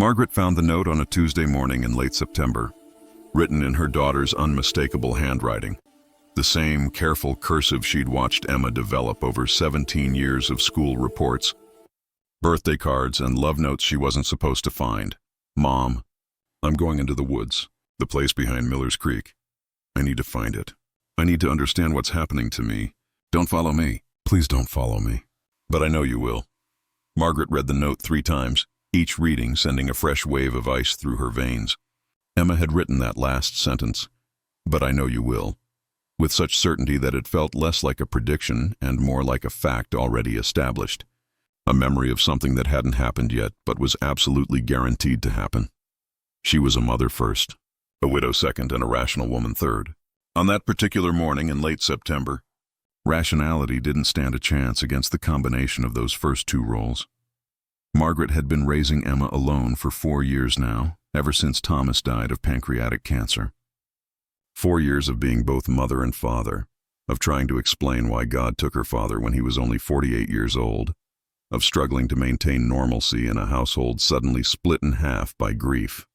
Margaret found the note on a Tuesday morning in late September, written in her daughter's unmistakable handwriting, the same careful cursive she'd watched Emma develop over 17 years of school reports, birthday cards, and love notes she wasn't supposed to find. Mom, I'm going into the woods, the place behind Miller's Creek. I need to find it. I need to understand what's happening to me. Don't follow me. Please don't follow me. But I know you will. Margaret read the note 3 times, each reading sending a fresh wave of ice through her veins. Emma had written that last sentence, "But I know you will," with such certainty that it felt less like a prediction and more like a fact already established, a memory of something that hadn't happened yet but was absolutely guaranteed to happen. She was a mother first, a widow second, and a rational woman third. On that particular morning in late September, rationality didn't stand a chance against the combination of those first 2 roles. Margaret had been raising Emma alone for 4 years now, ever since Thomas died of pancreatic cancer. 4 years of being both mother and father, of trying to explain why God took her father when he was only 48 years old, of struggling to maintain normalcy in a household suddenly split in half by grief.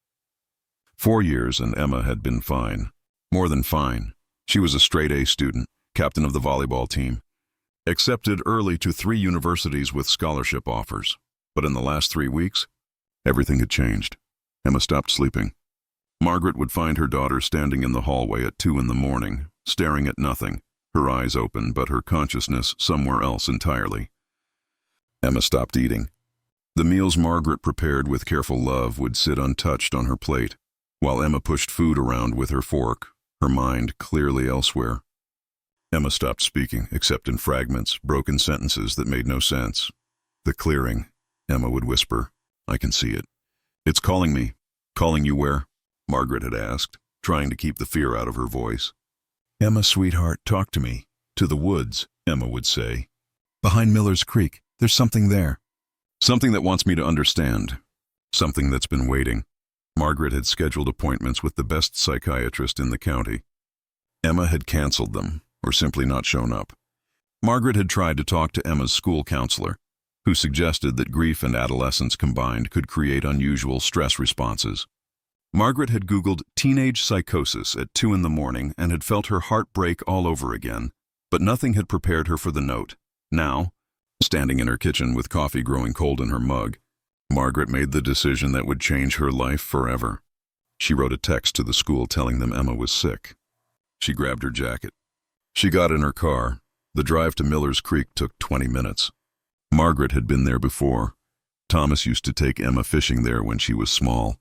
4 years and Emma had been fine. More than fine. She was a straight-A student, captain of the volleyball team, accepted early to 3 universities with scholarship offers. But in the last 3 weeks, everything had changed. Emma stopped sleeping. Margaret would find her daughter standing in the hallway at 2 in the morning, staring at nothing, her eyes open but her consciousness somewhere else entirely. Emma stopped eating. The meals Margaret prepared with careful love would sit untouched on her plate, while Emma pushed food around with her fork, her mind clearly elsewhere. Emma stopped speaking, except in fragments, broken sentences that made no sense. "The clearing," Emma would whisper. "I can see it. It's calling me." "Calling you where?" Margaret had asked, trying to keep the fear out of her voice. "Emma, sweetheart, talk to me." "To the woods," Emma would say. "Behind Miller's Creek. There's something there." "Something that wants me to understand. Something that's been waiting." Margaret had scheduled appointments with the best psychiatrist in the county. Emma had canceled them, or simply not shown up. Margaret had tried to talk to Emma's school counselor, who suggested that grief and adolescence combined could create unusual stress responses. Margaret had Googled teenage psychosis at 2 in the morning and had felt her heart break all over again, but nothing had prepared her for the note. Now, standing in her kitchen with coffee growing cold in her mug, Margaret made the decision that would change her life forever. She wrote a text to the school telling them Emma was sick. She grabbed her jacket. She got in her car. The drive to Miller's Creek took 20 minutes. Margaret had been there before. Thomas used to take Emma fishing there when she was small,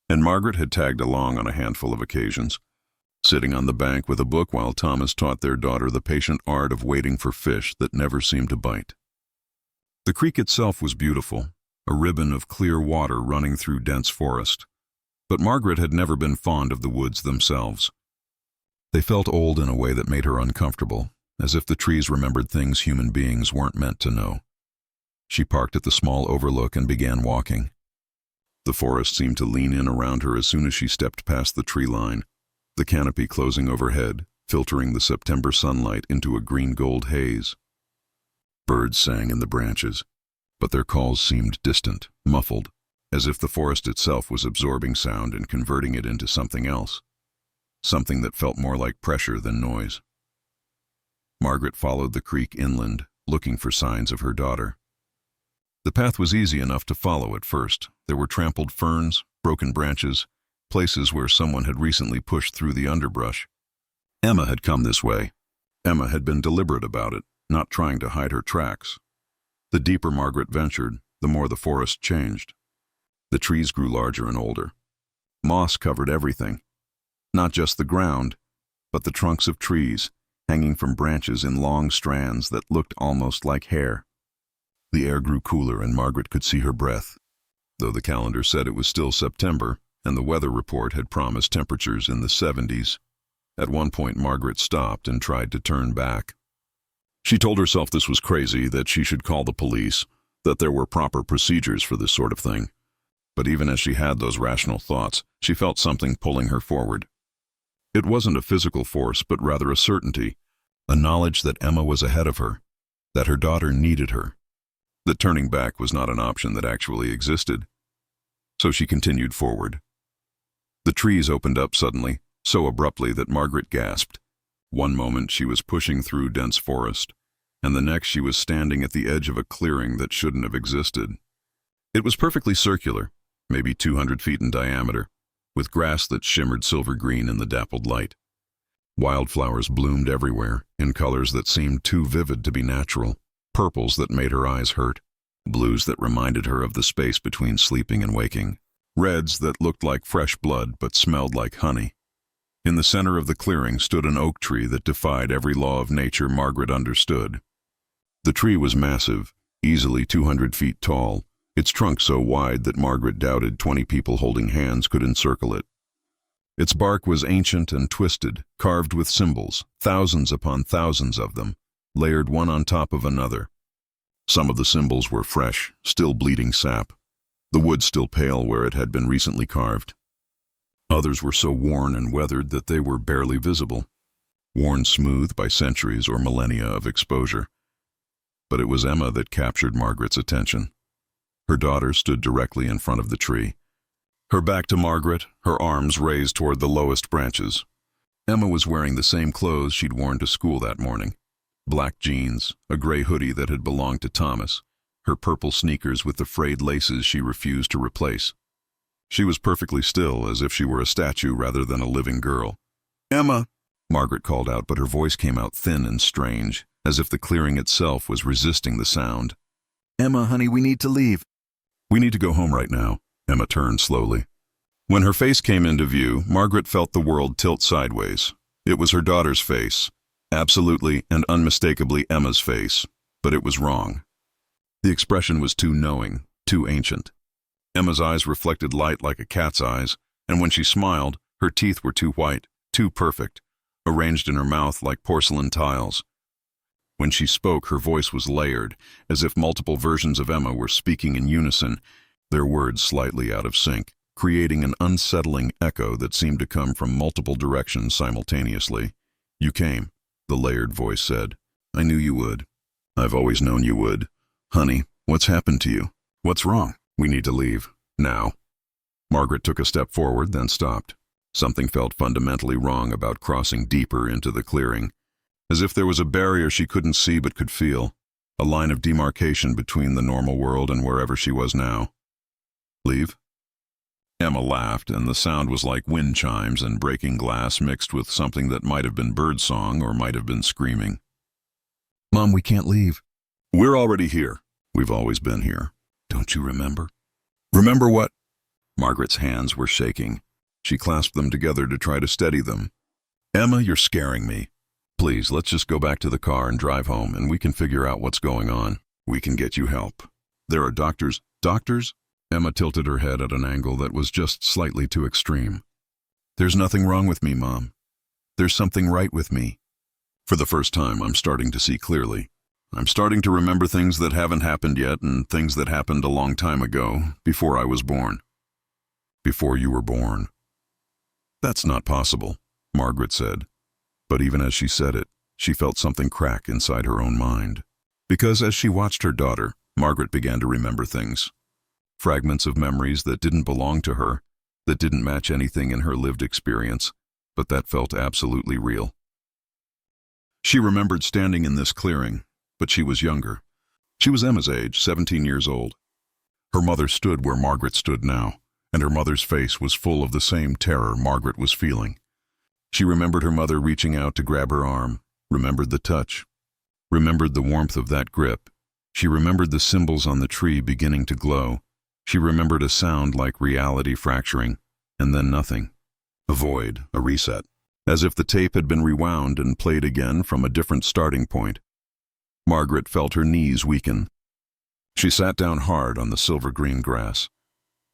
and Margaret had tagged along on a handful of occasions, sitting on the bank with a book while Thomas taught their daughter the patient art of waiting for fish that never seemed to bite. The creek itself was beautiful, a ribbon of clear water running through dense forest, but Margaret had never been fond of the woods themselves. They felt old in a way that made her uncomfortable, as if the trees remembered things human beings weren't meant to know. She parked at the small overlook and began walking. The forest seemed to lean in around her as soon as she stepped past the tree line, the canopy closing overhead, filtering the September sunlight into a green-gold haze. Birds sang in the branches, but their calls seemed distant, muffled, as if the forest itself was absorbing sound and converting it into something else, something that felt more like pressure than noise. Margaret followed the creek inland, looking for signs of her daughter. The path was easy enough to follow at first. There were trampled ferns, broken branches, places where someone had recently pushed through the underbrush. Emma had come this way. Emma had been deliberate about it, not trying to hide her tracks. The deeper Margaret ventured, the more the forest changed. The trees grew larger and older. Moss covered everything, not just the ground, but the trunks of trees, hanging from branches in long strands that looked almost like hair. The air grew cooler and Margaret could see her breath, though the calendar said it was still September and the weather report had promised temperatures in the 70s. At one point, Margaret stopped and tried to turn back. She told herself this was crazy, that she should call the police, that there were proper procedures for this sort of thing. But even as she had those rational thoughts, she felt something pulling her forward. It wasn't a physical force, but rather a certainty, a knowledge that Emma was ahead of her, that her daughter needed her, that turning back was not an option that actually existed. so she continued forward. The trees opened up suddenly, so abruptly that Margaret gasped. One moment she was pushing through dense forest, and the next she was standing at the edge of a clearing that shouldn't have existed. It was perfectly circular, maybe 200 feet in diameter, with grass that shimmered silver green in the dappled light. Wildflowers bloomed everywhere, in colors that seemed too vivid to be natural, purples that made her eyes hurt, blues that reminded her of the space between sleeping and waking, reds that looked like fresh blood but smelled like honey. In the center of the clearing stood an oak tree that defied every law of nature Margaret understood. The tree was massive, easily 200 feet tall, its trunk so wide that Margaret doubted 20 people holding hands could encircle it. Its bark was ancient and twisted, carved with symbols, thousands upon thousands of them, layered one on top of another. Some of the symbols were fresh, still bleeding sap, the wood still pale where it had been recently carved. Others were so worn and weathered that they were barely visible, worn smooth by centuries or millennia of exposure. But it was Emma that captured Margaret's attention. Her daughter stood directly in front of the tree, her back to Margaret, her arms raised toward the lowest branches. Emma was wearing the same clothes she'd worn to school that morning. Black jeans, a gray hoodie that had belonged to Thomas, her purple sneakers with the frayed laces she refused to replace. She was perfectly still, as if she were a statue rather than a living girl. "Emma!" Margaret called out, but her voice came out thin and strange, as if the clearing itself was resisting the sound. "Emma, honey, we need to leave." "We need to go home right now." Emma turned slowly. When her face came into view, Margaret felt the world tilt sideways. It was her daughter's face, absolutely and unmistakably Emma's face, but it was wrong. The expression was too knowing, too ancient. Emma's eyes reflected light like a cat's eyes, and when she smiled, her teeth were too white, too perfect, arranged in her mouth like porcelain tiles. When she spoke, her voice was layered, as if multiple versions of Emma were speaking in unison, their words slightly out of sync, creating an unsettling echo that seemed to come from multiple directions simultaneously. "You came," the layered voice said. "I knew you would. I've always known you would. Honey, what's happened to you? What's wrong? We need to leave. Now." Margaret took a step forward, then stopped. Something felt fundamentally wrong about crossing deeper into the clearing, as if there was a barrier she couldn't see but could feel, a line of demarcation between the normal world and wherever she was now. "Leave?" Emma laughed, and the sound was like wind chimes and breaking glass mixed with something that might have been birdsong or might have been screaming. "Mom, we can't leave." "We're already here. We've always been here. Don't you remember?" "Remember what?" Margaret's hands were shaking. She clasped them together to try to steady them. "Emma, you're scaring me. Please, let's just go back to the car and drive home, and we can figure out what's going on. We can get you help. There are doctors." "Doctors?" Emma tilted her head at an angle that was just slightly too extreme. "There's nothing wrong with me, Mom. There's something right with me. For the first time, I'm starting to see clearly. I'm starting to remember things that haven't happened yet and things that happened a long time ago, before I was born." "Before you were born?" "That's not possible," Margaret said. But even as she said it, she felt something crack inside her own mind. Because as she watched her daughter, Margaret began to remember things. Fragments of memories that didn't belong to her, that didn't match anything in her lived experience, but that felt absolutely real. She remembered standing in this clearing, but she was younger. She was Emma's age, 17 years old. Her mother stood where Margaret stood now, and her mother's face was full of the same terror Margaret was feeling. She remembered her mother reaching out to grab her arm, remembered the touch, remembered the warmth of that grip. She remembered the symbols on the tree beginning to glow. She remembered a sound like reality fracturing, and then nothing. A void, a reset, as if the tape had been rewound and played again from a different starting point. Margaret felt her knees weaken. She sat down hard on the silver-green grass,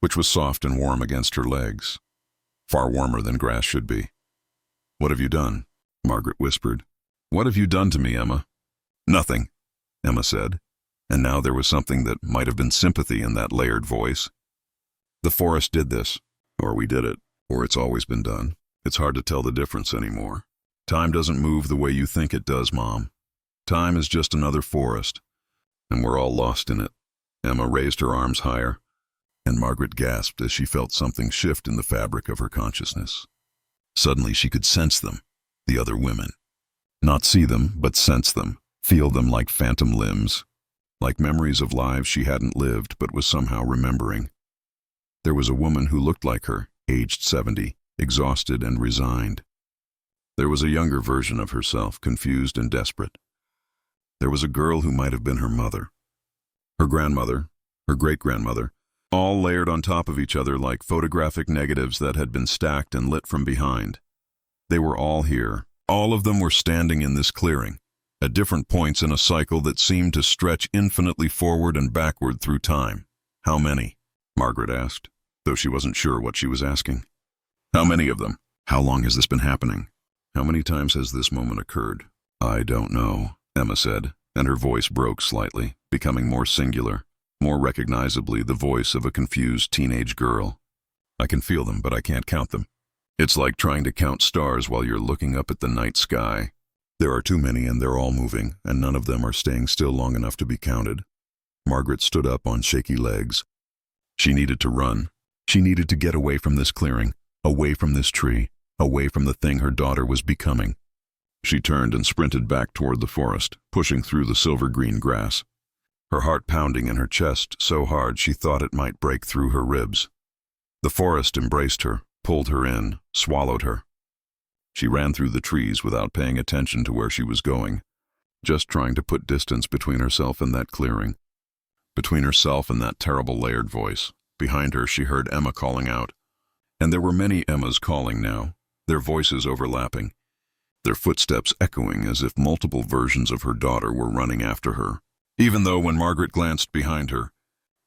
which was soft and warm against her legs, far warmer than grass should be. "What have you done?" Margaret whispered. "What have you done to me, Emma?" "Nothing," Emma said. And now there was something that might have been sympathy in that layered voice. "The forest did this, or we did it, or it's always been done. It's hard to tell the difference anymore. Time doesn't move the way you think it does, Mom. Time is just another forest, and we're all lost in it." Emma raised her arms higher. and Margaret gasped as she felt something shift in the fabric of her consciousness. Suddenly she could sense them, the other women. Not see them, but sense them, feel them like phantom limbs, like memories of lives she hadn't lived but was somehow remembering. There was a woman who looked like her, aged 70, exhausted and resigned. There was a younger version of herself, confused and desperate. There was a girl who might have been her mother, her grandmother, her great-grandmother, all layered on top of each other like photographic negatives that had been stacked and lit from behind. They were all here. All of them were standing in this clearing, at different points in a cycle that seemed to stretch infinitely forward and backward through time. How many? Margaret asked, though she wasn't sure what she was asking. How many of them? How long has this been happening? How many times has this moment occurred? I don't know, Emma said, and her voice broke slightly, becoming more singular, more recognizably the voice of a confused teenage girl. I can feel them, but I can't count them. It's like trying to count stars while you're looking up at the night sky. There are too many and they're all moving, and none of them are staying still long enough to be counted. Margaret stood up on shaky legs. She needed to run. She needed to get away from this clearing, away from this tree, away from the thing her daughter was becoming. She turned and sprinted back toward the forest, pushing through the silver-green grass, her heart pounding in her chest so hard she thought it might break through her ribs. The forest embraced her, pulled her in, swallowed her. She ran through the trees without paying attention to where she was going, just trying to put distance between herself and that clearing, between herself and that terrible layered voice. Behind her she heard Emma calling out. And there were many Emmas calling now, their voices overlapping, their footsteps echoing as if multiple versions of her daughter were running after her. Even though when Margaret glanced behind her,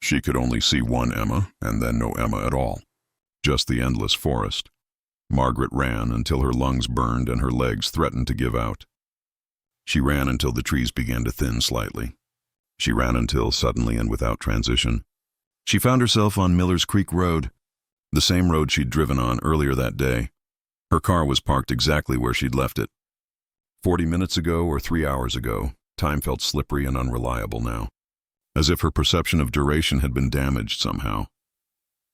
she could only see one Emma and then no Emma at all. Just the endless forest. Margaret ran until her lungs burned and her legs threatened to give out. She ran until the trees began to thin slightly. She ran until, suddenly and without transition, she found herself on Miller's Creek Road, the same road she'd driven on earlier that day. Her car was parked exactly where she'd left it. 40 minutes ago or 3 hours ago, time felt slippery and unreliable now, as if her perception of duration had been damaged somehow.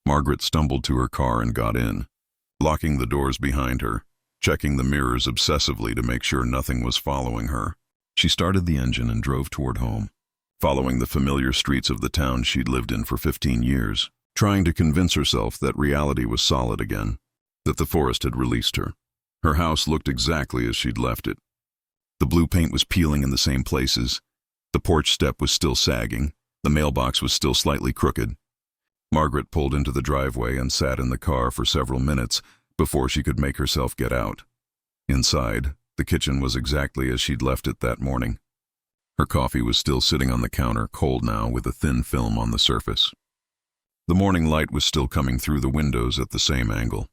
Margaret stumbled to her car and got in, locking the doors behind her, checking the mirrors obsessively to make sure nothing was following her. She started the engine and drove toward home, following the familiar streets of the town she'd lived in for 15 years, trying to convince herself that reality was solid again, that the forest had released her. Her house looked exactly as she'd left it. The blue paint was peeling in the same places. The porch step was still sagging. The mailbox was still slightly crooked. Margaret pulled into the driveway and sat in the car for several minutes before she could make herself get out. Inside, the kitchen was exactly as she'd left it that morning. Her coffee was still sitting on the counter, cold now with a thin film on the surface. The morning light was still coming through the windows at the same angle.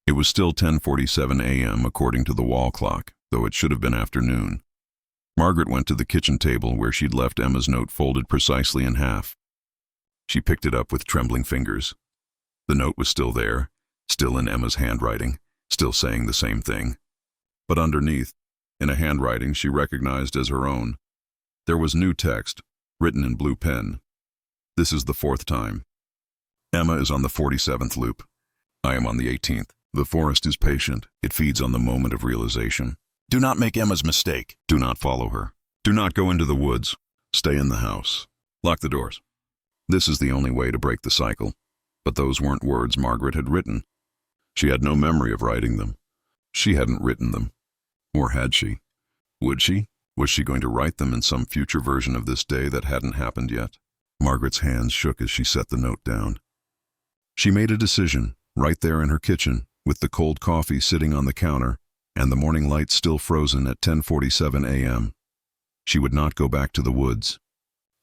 It was still 10:47 a.m. according to the wall clock, though it should have been afternoon. Margaret went to the kitchen table where she'd left Emma's note folded precisely in half. She picked it up with trembling fingers. The note was still there, still in Emma's handwriting, still saying the same thing. But underneath, in a handwriting she recognized as her own, there was new text, written in blue pen. This is the 4th time. Emma is on the 47th loop. I am on the 18th. The forest is patient. It feeds on the moment of realization. Do not make Emma's mistake. Do not follow her. Do not go into the woods. Stay in the house. Lock the doors. This is the only way to break the cycle. But those weren't words Margaret had written. She had no memory of writing them. She hadn't written them. Or had she? Would she? Was she going to write them in some future version of this day that hadn't happened yet? Margaret's hands shook as she set the note down. She made a decision, right there in her kitchen, with the cold coffee sitting on the counter and the morning light still frozen at 10:47 a.m. She would not go back to the woods.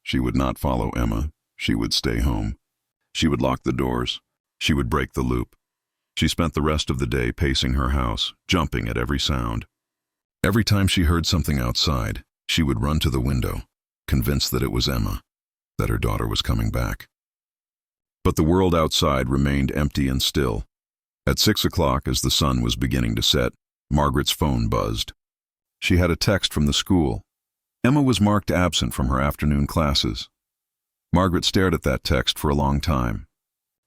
She would not follow Emma. She would stay home. She would lock the doors. She would break the loop. She spent the rest of the day pacing her house, jumping at every sound. Every time she heard something outside, she would run to the window, convinced that it was Emma, that her daughter was coming back. But the world outside remained empty and still. At 6 o'clock, as the sun was beginning to set, Margaret's phone buzzed. She had a text from the school. Emma was marked absent from her afternoon classes. Margaret stared at that text for a long time.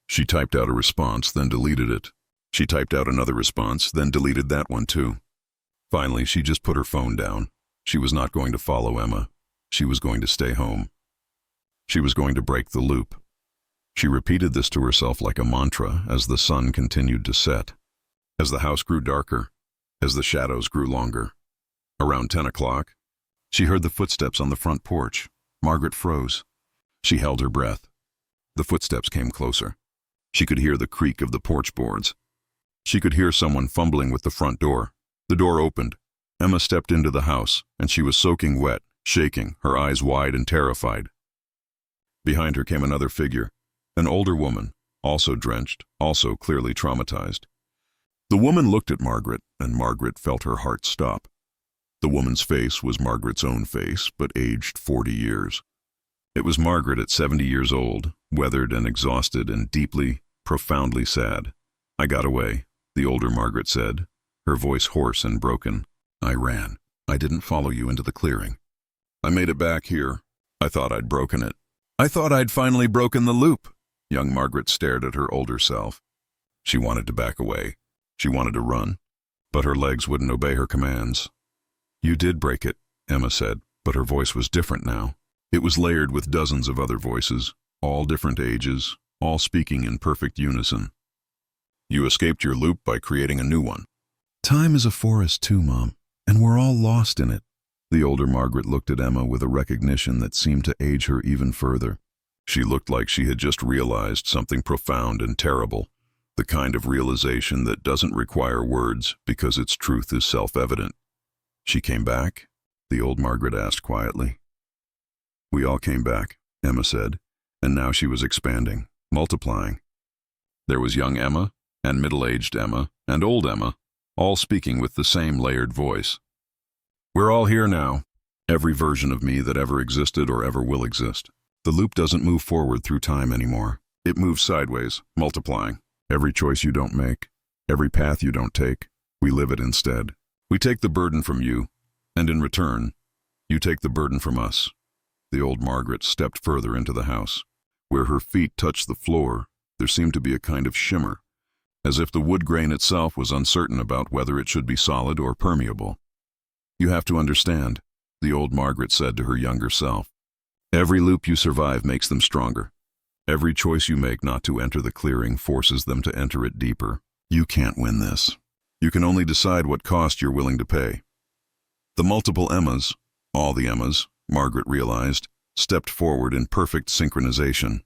She typed out a response, then deleted it. She typed out another response, then deleted that one too. Finally, she just put her phone down. She was not going to follow Emma. She was going to stay home. She was going to break the loop. She repeated this to herself like a mantra as the sun continued to set. As the house grew darker, as the shadows grew longer. Around 10 o'clock, she heard the footsteps on the front porch. Margaret froze. She held her breath. The footsteps came closer. She could hear the creak of the porch boards. She could hear someone fumbling with the front door. The door opened. Emma stepped into the house, and she was soaking wet, shaking, her eyes wide and terrified. Behind her came another figure, an older woman, also drenched, also clearly traumatized. The woman looked at Margaret, and Margaret felt her heart stop. The woman's face was Margaret's own face, but aged 40 years. It was Margaret at 70 years old, weathered and exhausted and deeply, profoundly sad. "I got away," the older Margaret said, her voice hoarse and broken. "I ran. I didn't follow you into the clearing. I made it back here. I thought I'd broken it. I thought I'd finally broken the loop." Young Margaret stared at her older self. She wanted to back away. She wanted to run, but her legs wouldn't obey her commands. "You did break it," Emma said, but her voice was different now. It was layered with dozens of other voices, all different ages, all speaking in perfect unison. "You escaped your loop by creating a new one." "Time is a forest too, Mom, and we're all lost in it." The older Margaret looked at Emma with a recognition that seemed to age her even further. She looked like she had just realized something profound and terrible, the kind of realization that doesn't require words because its truth is self-evident. "She came back?" the old Margaret asked quietly. "We all came back," Emma said, and now she was expanding, multiplying. There was young Emma, and middle-aged Emma, and old Emma, all speaking with the same layered voice. "We're all here now, every version of me that ever existed or ever will exist. The loop doesn't move forward through time anymore. It moves sideways, multiplying. Every choice you don't make, every path you don't take, we live it instead. We take the burden from you, and in return, you take the burden from us." The old Margaret stepped further into the house. Where her feet touched the floor, there seemed to be a kind of shimmer, as if the wood grain itself was uncertain about whether it should be solid or permeable. "You have to understand," the old Margaret said to her younger self. "Every loop you survive makes them stronger. Every choice you make not to enter the clearing forces them to enter it deeper. You can't win this. You can only decide what cost you're willing to pay." The multiple Emmas, all the Emmas, Margaret realized, stepped forward in perfect synchronization.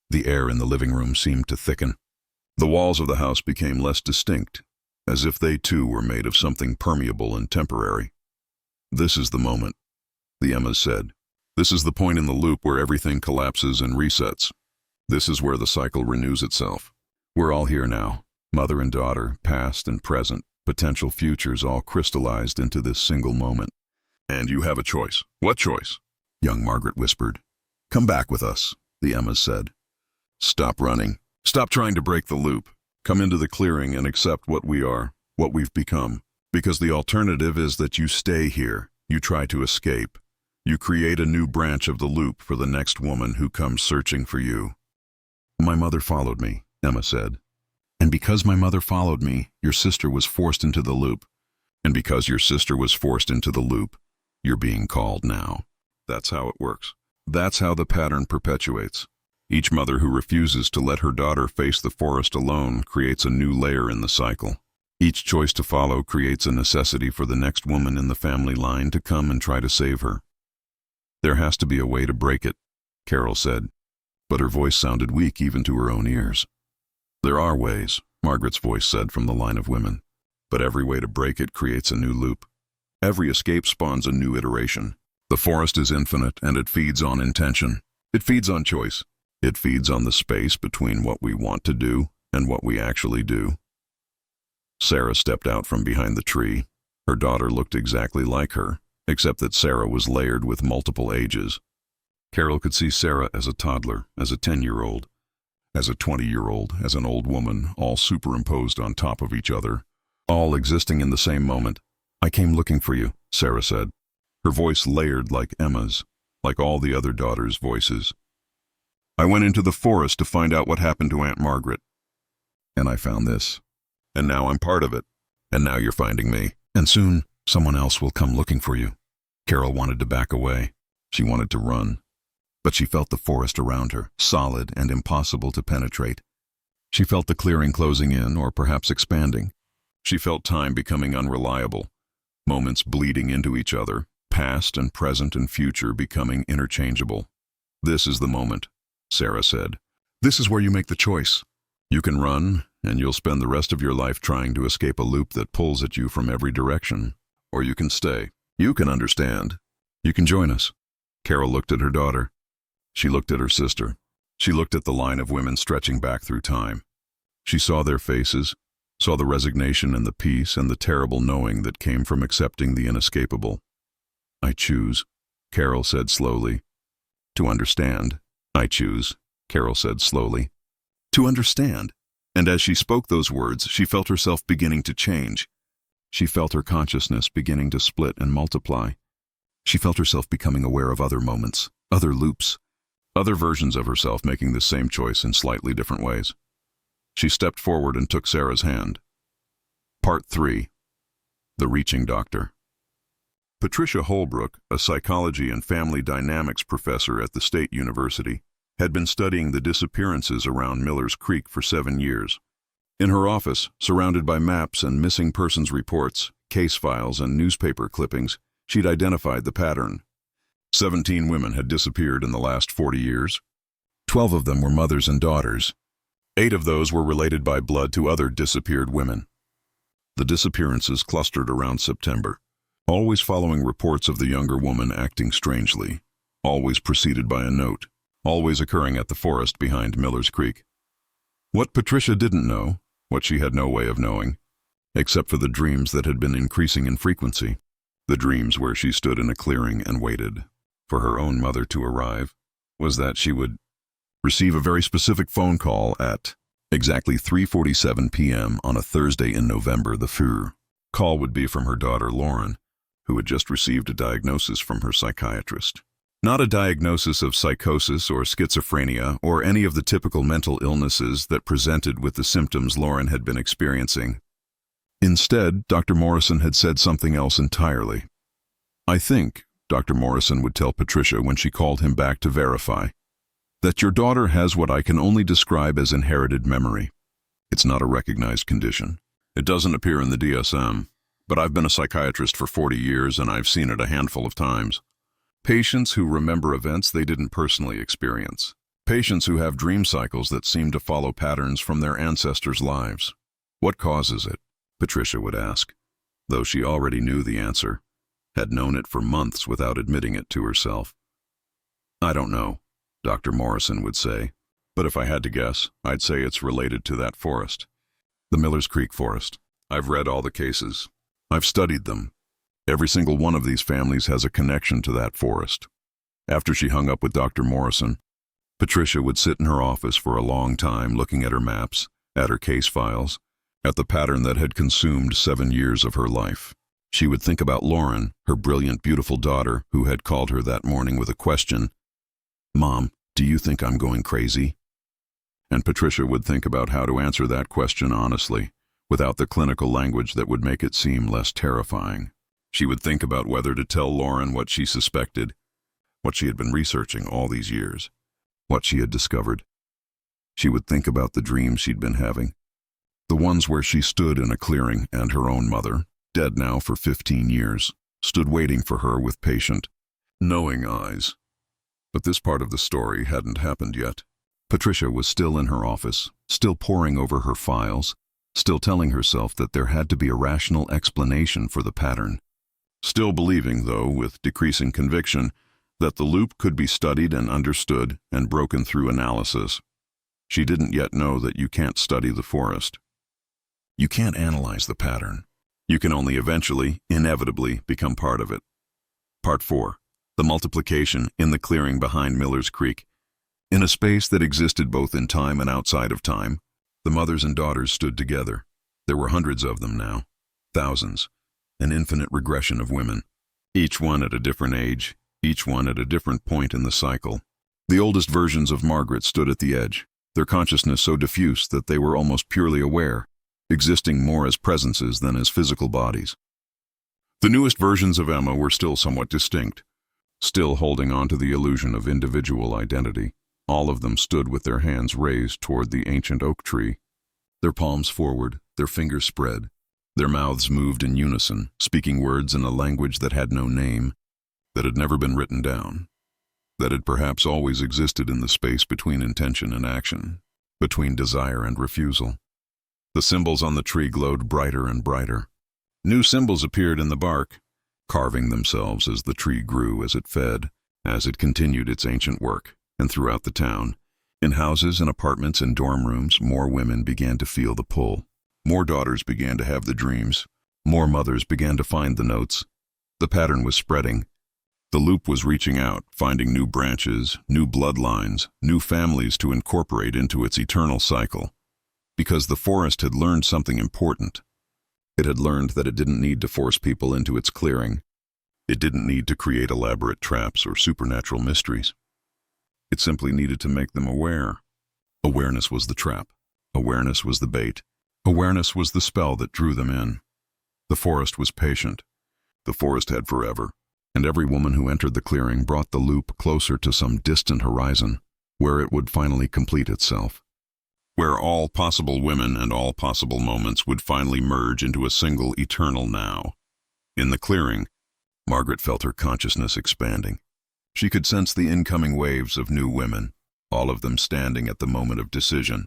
The air in the living room seemed to thicken. The walls of the house became less distinct, as if they too were made of something permeable and temporary. "This is the moment," the Emmas said. "This is the point in the loop where everything collapses and resets. This is where the cycle renews itself. We're all here now, mother and daughter, past and present, potential futures all crystallized into this single moment. And you have a choice." "What choice?" young Margaret whispered. "Come back with us," the Emmas said. "Stop running. Stop trying to break the loop. Come into the clearing and accept what we are, what we've become. Because the alternative is that you stay here, you try to escape. You create a new branch of the loop for the next woman who comes searching for you." "My mother followed me," Emma said. "And because my mother followed me, your sister was forced into the loop. And because your sister was forced into the loop, you're being called now. That's how it works. That's how the pattern perpetuates. Each mother who refuses to let her daughter face the forest alone creates a new layer in the cycle. Each choice to follow creates a necessity for the next woman in the family line to come and try to save her. There has to be a way to break it," Carol said, but her voice sounded weak even to her own ears. "There are ways," Margaret's voice said from the line of women, "but every way to break it creates a new loop. Every escape spawns a new iteration. The forest is infinite, and it feeds on intention. It feeds on choice. It feeds on the space between what we want to do and what we actually do." Sarah stepped out from behind the tree. Her daughter looked exactly like her, except that Sarah was layered with multiple ages. Carol could see Sarah as a toddler, as a 10-year-old, as a 20-year-old, as an old woman, all superimposed on top of each other, all existing in the same moment. "I came looking for you," Sarah said, her voice layered like Emma's, like all the other daughters' voices. I went into the forest to find out what happened to Aunt Margaret. And I found this. And now I'm part of it. And now you're finding me. And soon, someone else will come looking for you. Carol wanted to back away. She wanted to run. But she felt the forest around her, solid and impossible to penetrate. She felt the clearing closing in, or perhaps expanding. She felt time becoming unreliable, moments bleeding into each other, past and present and future becoming interchangeable. This is the moment, Sarah said. This is where you make the choice. You can run, and you'll spend the rest of your life trying to escape a loop that pulls at you from every direction. Or you can stay. You can understand. You can join us. Carol looked at her daughter. She looked at her sister. She looked at the line of women stretching back through time. She saw their faces, saw the resignation and the peace and the terrible knowing that came from accepting the inescapable. I choose, Carol said slowly. To understand, I choose, Carol said slowly. To understand. And as she spoke those words, she felt herself beginning to change. She felt her consciousness beginning to split and multiply. She felt herself becoming aware of other moments, other loops, other versions of herself making the same choice in slightly different ways. She stepped forward and took Sarah's hand. Part 3. The Reaching Doctor. Patricia Holbrook, a psychology and family dynamics professor at the State University, had been studying the disappearances around Miller's Creek for 7 years. In her office, surrounded by maps and missing persons reports, case files, and newspaper clippings, she'd identified the pattern. 17 women had disappeared in the last 40 years. 12 of them were mothers and daughters. 8 of those were related by blood to other disappeared women. The disappearances clustered around September, always following reports of the younger woman acting strangely, always preceded by a note, always occurring at the forest behind Miller's Creek. What Patricia didn't know, what she had no way of knowing, except for the dreams that had been increasing in frequency, the dreams where she stood in a clearing and waited for her own mother to arrive, was that she would receive a very specific phone call at exactly 3:47 p.m. on a Thursday in November. The call would be from her daughter Lauren, who had just received a diagnosis from her psychiatrist. Not a diagnosis of psychosis or schizophrenia or any of the typical mental illnesses that presented with the symptoms Lauren had been experiencing. Instead, Dr. Morrison had said something else entirely. I think, Dr. Morrison would tell Patricia when she called him back to verify, that your daughter has what I can only describe as inherited memory. It's not a recognized condition. It doesn't appear in the DSM, but I've been a psychiatrist for 40 years and I've seen it a handful of times. Patients who remember events they didn't personally experience. Patients who have dream cycles that seem to follow patterns from their ancestors' lives. What causes it? Patricia would ask, though she already knew the answer, had known it for months without admitting it to herself. I don't know, Dr. Morrison would say, but if I had to guess, I'd say it's related to that forest. The Miller's Creek forest. I've read all the cases. I've studied them. Every single one of these families has a connection to that forest. After she hung up with Dr. Morrison, Patricia would sit in her office for a long time looking at her maps, at her case files, at the pattern that had consumed 7 years of her life. She would think about Lauren, her brilliant, beautiful daughter, who had called her that morning with a question. Mom, do you think I'm going crazy? And Patricia would think about how to answer that question honestly, without the clinical language that would make it seem less terrifying. She would think about whether to tell Lauren what she suspected, what she had been researching all these years, what she had discovered. She would think about the dreams she'd been having, the ones where she stood in a clearing and her own mother, dead now for 15 years, stood waiting for her with patient, knowing eyes. But this part of the story hadn't happened yet. Patricia was still in her office, still poring over her files, still telling herself that there had to be a rational explanation for the pattern. Still believing, though, with decreasing conviction, that the loop could be studied and understood and broken through analysis. She didn't yet know that you can't study the forest. You can't analyze the pattern. You can only eventually, inevitably, become part of it. Part 4. The multiplication in the clearing behind Miller's Creek. In a space that existed both in time and outside of time, the mothers and daughters stood together. There were hundreds of them now, thousands, an infinite regression of women, each one at a different age, each one at a different point in the cycle. The oldest versions of Margaret stood at the edge, their consciousness so diffuse that they were almost purely aware, existing more as presences than as physical bodies. The newest versions of Emma were still somewhat distinct, still holding on to the illusion of individual identity. All of them stood with their hands raised toward the ancient oak tree, their palms forward, their fingers spread. Their mouths moved in unison, speaking words in a language that had no name, that had never been written down, that had perhaps always existed in the space between intention and action, between desire and refusal. The symbols on the tree glowed brighter and brighter. New symbols appeared in the bark, carving themselves as the tree grew, as it fed, as it continued its ancient work. And throughout the town, in houses and apartments and dorm rooms, more women began to feel the pull. More daughters began to have the dreams. More mothers began to find the notes. The pattern was spreading. The loop was reaching out, finding new branches, new bloodlines, new families to incorporate into its eternal cycle. Because the forest had learned something important. It had learned that it didn't need to force people into its clearing. It didn't need to create elaborate traps or supernatural mysteries. It simply needed to make them aware. Awareness was the trap. Awareness was the bait. Awareness was the spell that drew them in. The forest was patient. The forest had forever, and every woman who entered the clearing brought the loop closer to some distant horizon, where it would finally complete itself. Where all possible women and all possible moments would finally merge into a single eternal now. In the clearing, Margaret felt her consciousness expanding. She could sense the incoming waves of new women, all of them standing at the moment of decision,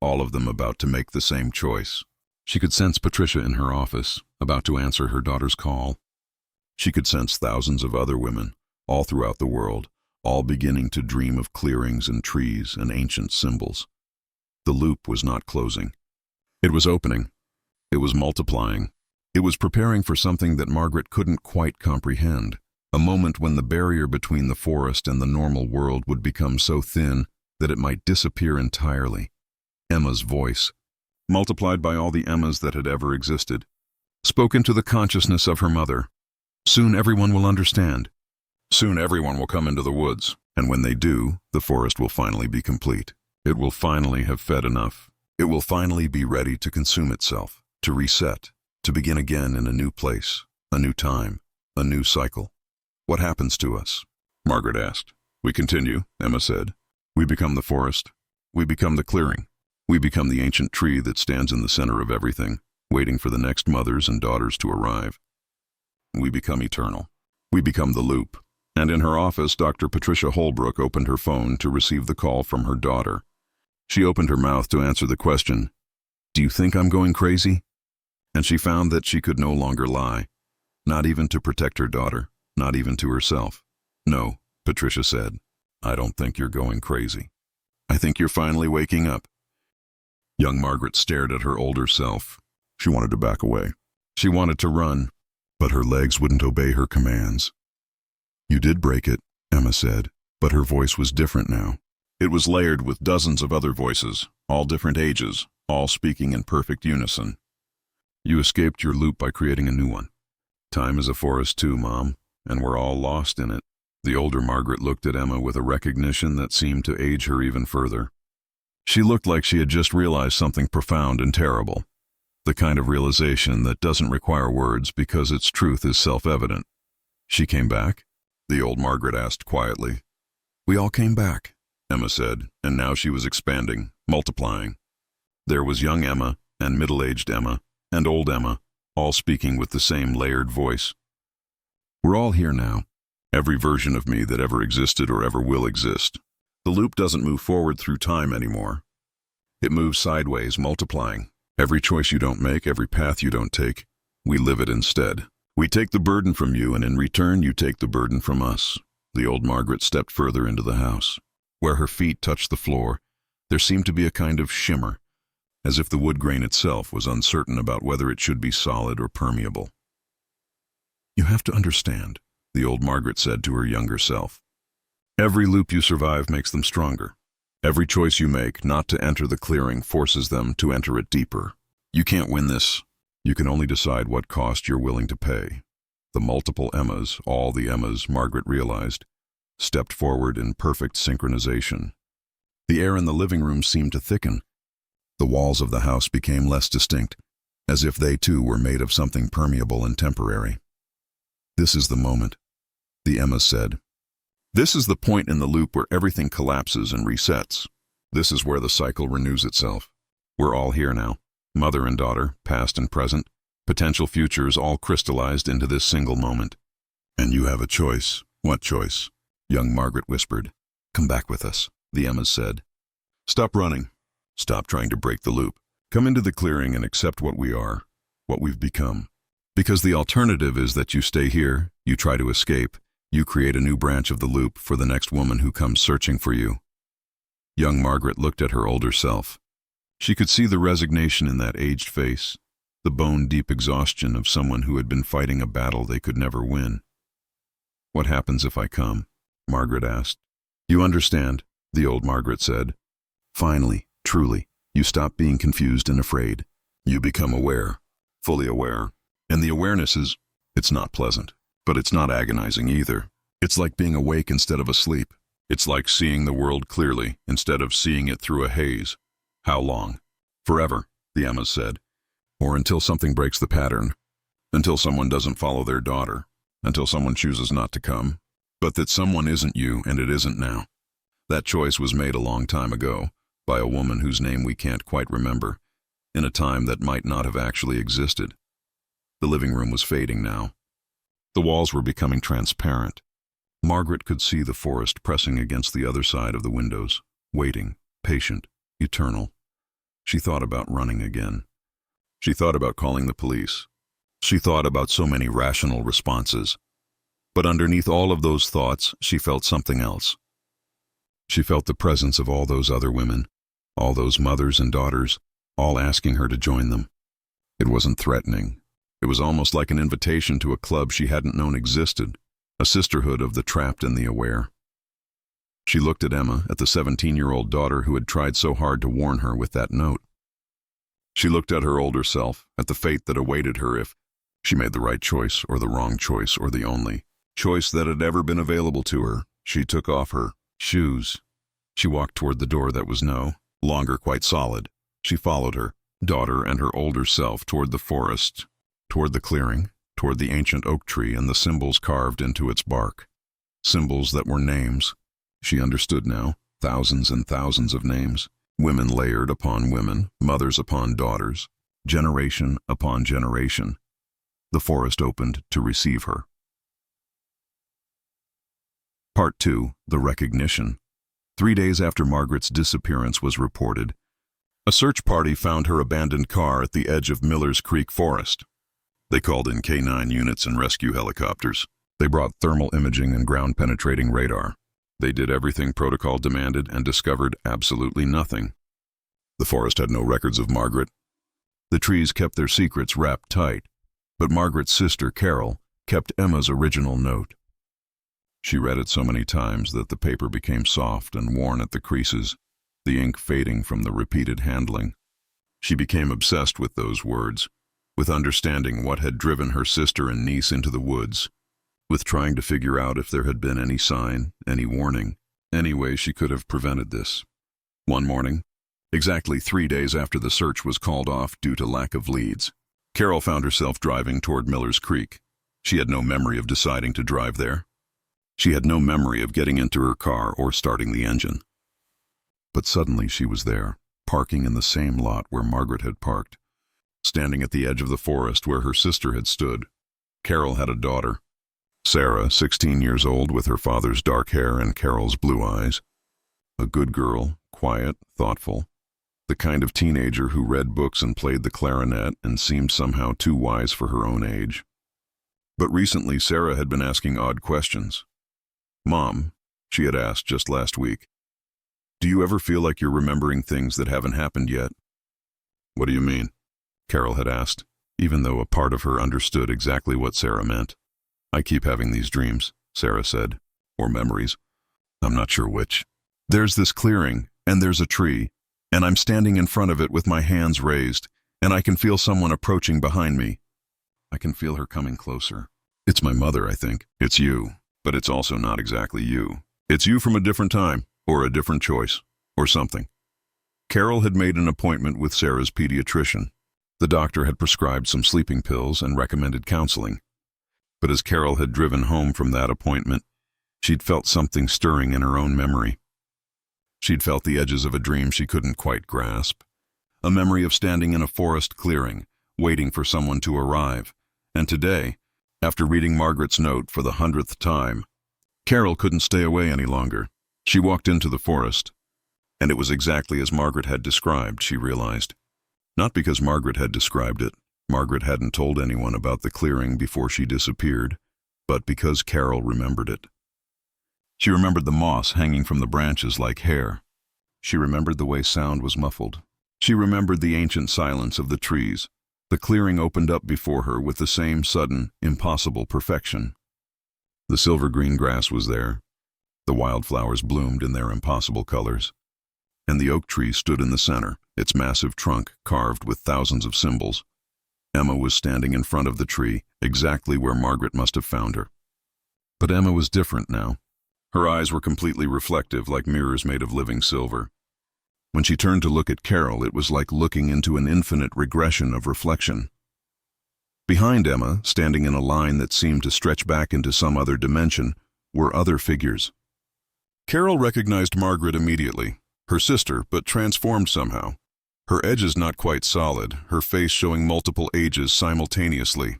all of them about to make the same choice. She could sense Patricia in her office, about to answer her daughter's call. She could sense thousands of other women, all throughout the world, all beginning to dream of clearings and trees and ancient symbols. The loop was not closing. It was opening. It was multiplying. It was preparing for something that Margaret couldn't quite comprehend, a moment when the barrier between the forest and the normal world would become so thin that it might disappear entirely. Emma's voice, multiplied by all the Emmas that had ever existed, spoke into the consciousness of her mother. Soon everyone will understand. Soon everyone will come into the woods, and when they do, the forest will finally be complete. It will finally have fed enough. It will finally be ready to consume itself, to reset, to begin again in a new place, a new time, a new cycle. What happens to us? Margaret asked. We continue, Emma said. We become the forest. We become the clearing. We become the ancient tree that stands in the center of everything, waiting for the next mothers and daughters to arrive. We become eternal. We become the loop. And in her office, Dr. Patricia Holbrook opened her phone to receive the call from her daughter. She opened her mouth to answer the question, "Do you think I'm going crazy?" And she found that she could no longer lie, not even to protect her daughter, not even to herself. "No," Patricia said, "I don't think you're going crazy. I think you're finally waking up." Young Margaret stared at her older self. She wanted to back away. She wanted to run, but her legs wouldn't obey her commands. "You did break it," Emma said, but her voice was different now. It was layered with dozens of other voices, all different ages, all speaking in perfect unison. "You escaped your loop by creating a new one. Time is a forest too, Mom, and we're all lost in it." The older Margaret looked at Emma with a recognition that seemed to age her even further. She looked like she had just realized something profound and terrible, the kind of realization that doesn't require words because its truth is self-evident. "She came back?" the old Margaret asked quietly. "We all came back," Emma said, and now she was expanding, multiplying. There was young Emma, and middle-aged Emma, and old Emma, all speaking with the same layered voice. "We're all here now. Every version of me that ever existed or ever will exist. The loop doesn't move forward through time anymore. It moves sideways, multiplying. Every choice you don't make, every path you don't take, we live it instead. We take the burden from you, and in return you take the burden from us." The old Margaret stepped further into the house. Where her feet touched the floor, there seemed to be a kind of shimmer, as if the wood grain itself was uncertain about whether it should be solid or permeable. "You have to understand," the old Margaret said to her younger self. "Every loop you survive makes them stronger. Every choice you make not to enter the clearing forces them to enter it deeper. You can't win this. You can only decide what cost you're willing to pay." The multiple Emmas, all the Emmas, Margaret realized, stepped forward in perfect synchronization. The air in the living room seemed to thicken. The walls of the house became less distinct, as if they too were made of something permeable and temporary. "This is the moment," the Emma said. "This is the point in the loop where everything collapses and resets. This is where the cycle renews itself. We're all here now, mother and daughter, past and present, potential futures all crystallized into this single moment. And you have a choice." "What choice?" young Margaret whispered. "Come back with us," the Emmas said. "Stop running. Stop trying to break the loop. Come into the clearing and accept what we are, what we've become. Because the alternative is that you stay here, you try to escape, you create a new branch of the loop for the next woman who comes searching for you." Young Margaret looked at her older self. She could see the resignation in that aged face, the bone-deep exhaustion of someone who had been fighting a battle they could never win. "What happens if I come?" Margaret asked. "You understand," the old Margaret said. "Finally, truly, you stop being confused and afraid. You become aware, fully aware. And the awareness it's not pleasant, but it's not agonizing either. It's like being awake instead of asleep. It's like seeing the world clearly instead of seeing it through a haze." "How long?" "Forever," the Emmas said. "Or until something breaks the pattern. Until someone doesn't follow their daughter. Until someone chooses not to come. But that someone isn't you, and it isn't now. That choice was made a long time ago, by a woman whose name we can't quite remember, in a time that might not have actually existed." The living room was fading now. The walls were becoming transparent. Margaret could see the forest pressing against the other side of the windows, waiting, patient, eternal. She thought about running again. She thought about calling the police. She thought about so many rational responses. But underneath all of those thoughts, she felt something else. She felt the presence of all those other women, all those mothers and daughters, all asking her to join them. It wasn't threatening. It was almost like an invitation to a club she hadn't known existed, a sisterhood of the trapped and the aware. She looked at Emma, at the 17-year-old daughter who had tried so hard to warn her with that note. She looked at her older self, at the fate that awaited her if she made the right choice or the wrong choice or the only choice that had ever been available to her. She took off her shoes. She walked toward the door that was no longer quite solid. She followed her daughter and her older self toward the forest, toward the clearing, toward the ancient oak tree and the symbols carved into its bark. Symbols that were names. She understood now, thousands and thousands of names. Women layered upon women, mothers upon daughters, generation upon generation. The forest opened to receive her. Part 2, The Recognition. 3 days after Margaret's disappearance was reported, a search party found her abandoned car at the edge of Miller's Creek Forest. They called in K9 units and rescue helicopters. They brought thermal imaging and ground-penetrating radar. They did everything protocol demanded and discovered absolutely nothing. The forest had no records of Margaret. The trees kept their secrets wrapped tight, but Margaret's sister, Carol, kept Emma's original note. She read it so many times that the paper became soft and worn at the creases, the ink fading from the repeated handling. She became obsessed with those words, with understanding what had driven her sister and niece into the woods, with trying to figure out if there had been any sign, any warning, any way she could have prevented this. One morning, exactly 3 days after the search was called off due to lack of leads, Carol found herself driving toward Miller's Creek. She had no memory of deciding to drive there. She had no memory of getting into her car or starting the engine. But suddenly she was there, parking in the same lot where Margaret had parked, standing at the edge of the forest where her sister had stood. Carol had a daughter, Sarah, 16 years old, with her father's dark hair and Carol's blue eyes. A good girl, quiet, thoughtful, the kind of teenager who read books and played the clarinet and seemed somehow too wise for her own age. But recently Sarah had been asking odd questions. "Mom," she had asked just last week, "do you ever feel like you're remembering things that haven't happened yet?" "What do you mean?" Carol had asked, even though a part of her understood exactly what Sarah meant. "I keep having these dreams," Sarah said, "or memories. I'm not sure which. There's this clearing, and there's a tree, and I'm standing in front of it with my hands raised, and I can feel someone approaching behind me. I can feel her coming closer. It's my mother, I think. It's you. but it's also not exactly you. It's you from a different time, or a different choice, or something. Carol had made an appointment with Sarah's pediatrician. The doctor had prescribed some sleeping pills and recommended counseling. But as Carol had driven home from that appointment, she'd felt something stirring in her own memory. She'd felt the edges of a dream she couldn't quite grasp. A memory of standing in a forest clearing, waiting for someone to arrive. And today, after reading Margaret's note for the 100th time, Carol couldn't stay away any longer. She walked into the forest, and it was exactly as Margaret had described, she realized. Not because Margaret had described it. Margaret hadn't told anyone about the clearing before she disappeared, but because Carol remembered it. She remembered the moss hanging from the branches like hair. She remembered the way sound was muffled. She remembered the ancient silence of the trees. The clearing opened up before her with the same sudden, impossible perfection. The silver-green grass was there. The wildflowers bloomed in their impossible colors. And the oak tree stood in the center, its massive trunk carved with thousands of symbols. Emma was standing in front of the tree, exactly where Margaret must have found her. But Emma was different now. Her eyes were completely reflective, like mirrors made of living silver. When she turned to look at Carol, it was like looking into an infinite regression of reflection. Behind Emma, standing in a line that seemed to stretch back into some other dimension, were other figures. Carol recognized Margaret immediately, her sister, but transformed somehow. Her edges not quite solid, her face showing multiple ages simultaneously.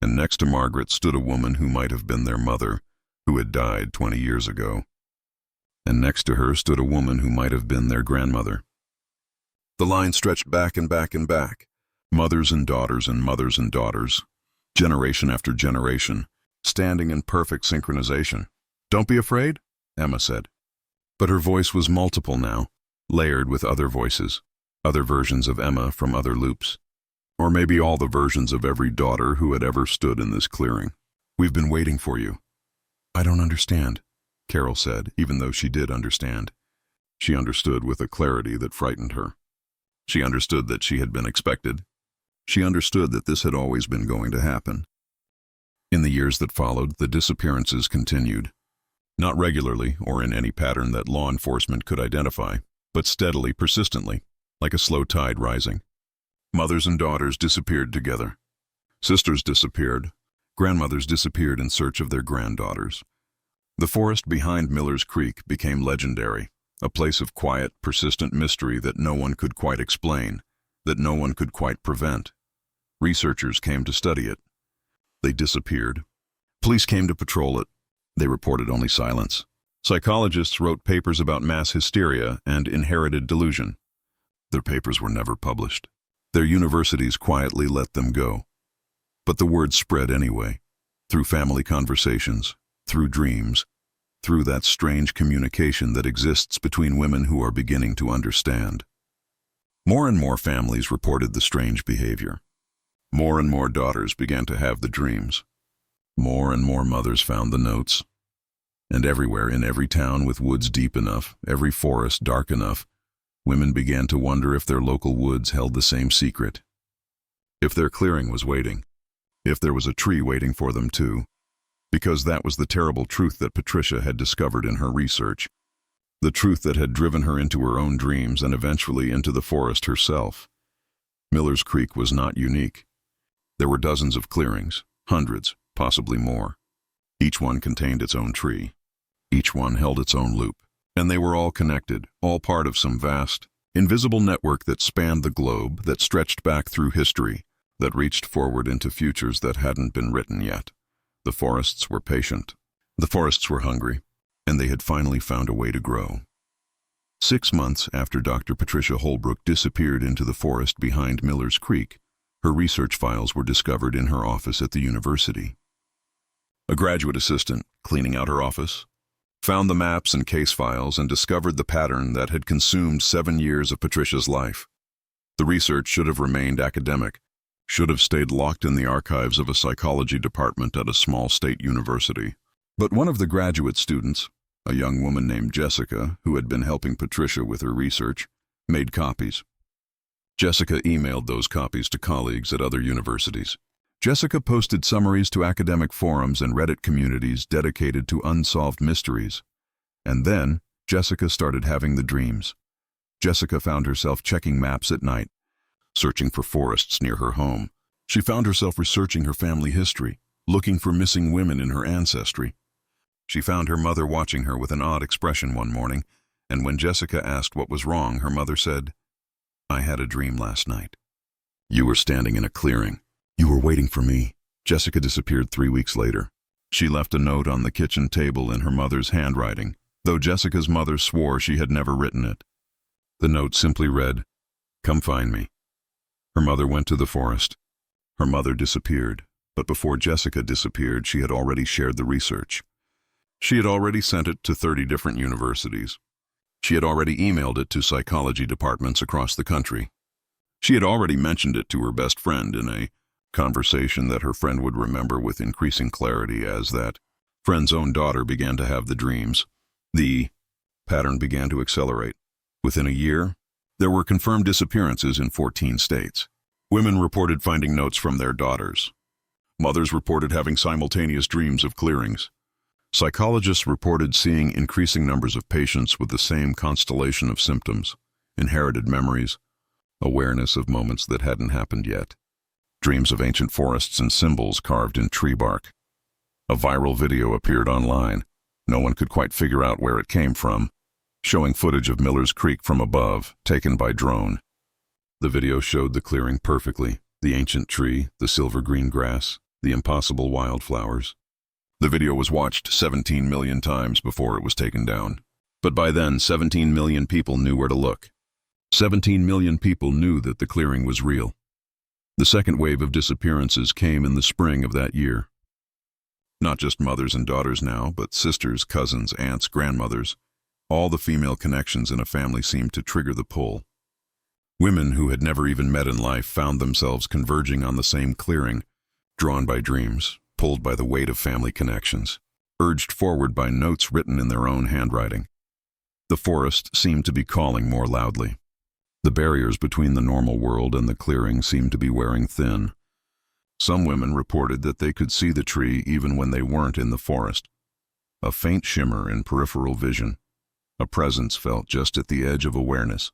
And next to Margaret stood a woman who might have been their mother, who had died 20 years ago. And next to her stood a woman who might have been their grandmother. The line stretched back and back and back. Mothers and mothers and daughters, generation after generation, standing in perfect synchronization. "Don't be afraid," Emma said. But her voice was multiple now, layered with other voices, other versions of Emma from other loops. Or maybe all the versions of every daughter who had ever stood in this clearing. "We've been waiting for you." "I don't understand," Carol said, even though she did understand. She understood with a clarity that frightened her. She understood that she had been expected. She understood that this had always been going to happen. In the years that followed, the disappearances continued. Not regularly or in any pattern that law enforcement could identify, but steadily, persistently, like a slow tide rising. Mothers and daughters disappeared together. Sisters disappeared. Grandmothers disappeared in search of their granddaughters. The forest behind Miller's Creek became legendary, a place of quiet, persistent mystery that no one could quite explain, that no one could quite prevent. Researchers came to study it. They disappeared. Police came to patrol it. They reported only silence. Psychologists wrote papers about mass hysteria and inherited delusion. Their papers were never published. Their universities quietly let them go. But the word spread anyway, through family conversations, through dreams, through that strange communication that exists between women who are beginning to understand. More and more families reported the strange behavior. More and more daughters began to have the dreams. More and more mothers found the notes. And everywhere, in every town with woods deep enough, every forest dark enough, women began to wonder if their local woods held the same secret. If their clearing was waiting. If there was a tree waiting for them too. Because that was the terrible truth that Patricia had discovered in her research. The truth that had driven her into her own dreams and eventually into the forest herself. Miller's Creek was not unique. There were dozens of clearings, hundreds, possibly more. Each one contained its own tree. Each one held its own loop. And they were all connected, all part of some vast, invisible network that spanned the globe, that stretched back through history, that reached forward into futures that hadn't been written yet. The forests were patient. The forests were hungry, and they had finally found a way to grow. 6 months after Dr. Patricia Holbrook disappeared into the forest behind Miller's Creek, her research files were discovered in her office at the university. A graduate assistant, cleaning out her office, found the maps and case files and discovered the pattern that had consumed 7 years of Patricia's life. The research should have remained academic, should have stayed locked in the archives of a psychology department at a small state university. But one of the graduate students, a young woman named Jessica, who had been helping Patricia with her research, made copies. Jessica emailed those copies to colleagues at other universities. Jessica posted summaries to academic forums and Reddit communities dedicated to unsolved mysteries. And then, Jessica started having the dreams. Jessica found herself checking maps at night, searching for forests near her home. She found herself researching her family history, looking for missing women in her ancestry. She found her mother watching her with an odd expression one morning, and when Jessica asked what was wrong, her mother said, "I had a dream last night. You were standing in a clearing. You were waiting for me." Jessica disappeared 3 weeks later. She left a note on the kitchen table in her mother's handwriting, though Jessica's mother swore she had never written it. The note simply read, "Come find me." Her mother went to the forest. Her mother disappeared, but before Jessica disappeared, she had already shared the research. She had already sent it to 30 different universities. She had already emailed it to psychology departments across the country. She had already mentioned it to her best friend in a conversation that her friend would remember with increasing clarity as that friend's own daughter began to have the dreams. The pattern began to accelerate. Within a year, there were confirmed disappearances in 14 states. Women reported finding notes from their daughters. Mothers reported having simultaneous dreams of clearings. Psychologists reported seeing increasing numbers of patients with the same constellation of symptoms, inherited memories, awareness of moments that hadn't happened yet, dreams of ancient forests and symbols carved in tree bark. A viral video appeared online. No one could quite figure out where it came from, showing footage of Miller's Creek from above, taken by drone. The video showed the clearing perfectly, the ancient tree, the silver-green grass, the impossible wildflowers. The video was watched 17 million times before it was taken down. But by then, 17 million people knew where to look. 17 million people knew that the clearing was real. The second wave of disappearances came in the spring of that year. Not just mothers and daughters now, but sisters, cousins, aunts, grandmothers. All the female connections in a family seemed to trigger the pull. Women who had never even met in life found themselves converging on the same clearing, drawn by dreams, pulled by the weight of family connections, urged forward by notes written in their own handwriting. The forest seemed to be calling more loudly. The barriers between the normal world and the clearing seemed to be wearing thin. Some women reported that they could see the tree even when they weren't in the forest. A faint shimmer in peripheral vision, a presence felt just at the edge of awareness.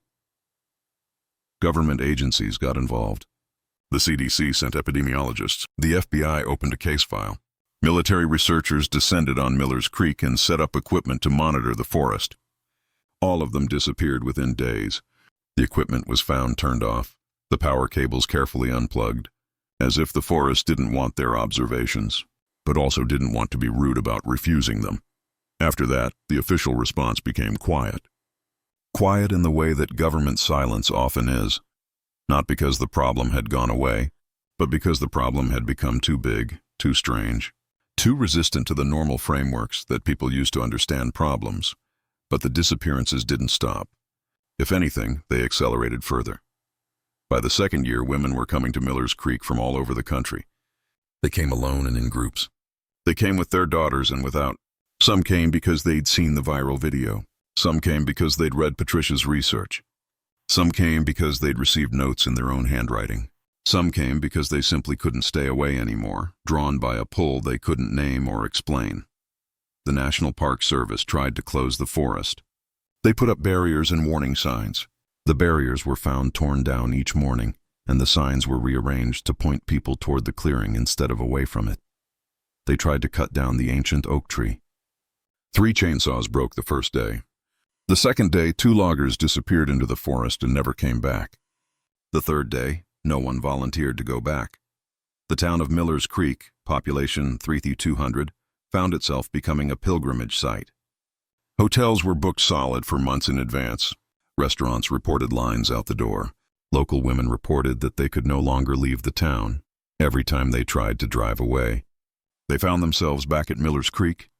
Government agencies got involved. The CDC sent epidemiologists. The FBI opened a case file. Military researchers descended on Miller's Creek and set up equipment to monitor the forest. All of them disappeared within days. The equipment was found turned off, the power cables carefully unplugged, as if the forest didn't want their observations, but also didn't want to be rude about refusing them. After that, the official response became quiet. Quiet in the way that government silence often is. Not because the problem had gone away, but because the problem had become too big, too strange, too resistant to the normal frameworks that people use to understand problems. But the disappearances didn't stop. If anything, they accelerated further. By the second year, women were coming to Miller's Creek from all over the country. They came alone and in groups. They came with their daughters and without. Some came because they'd seen the viral video. Some came because they'd read Patricia's research. Some came because they'd received notes in their own handwriting. Some came because they simply couldn't stay away anymore, drawn by a pull they couldn't name or explain. The National Park Service tried to close the forest. They put up barriers and warning signs. The barriers were found torn down each morning, and the signs were rearranged to point people toward the clearing instead of away from it. They tried to cut down the ancient oak tree. 3 chainsaws broke the first day. The second day, 2 loggers disappeared into the forest and never came back. The third day, no one volunteered to go back. The town of Miller's Creek, population 3,200, found itself becoming a pilgrimage site. Hotels were booked solid for months in advance. Restaurants reported lines out the door. Local women reported that they could no longer leave the town every time they tried to drive away. They found themselves back at Miller's Creek,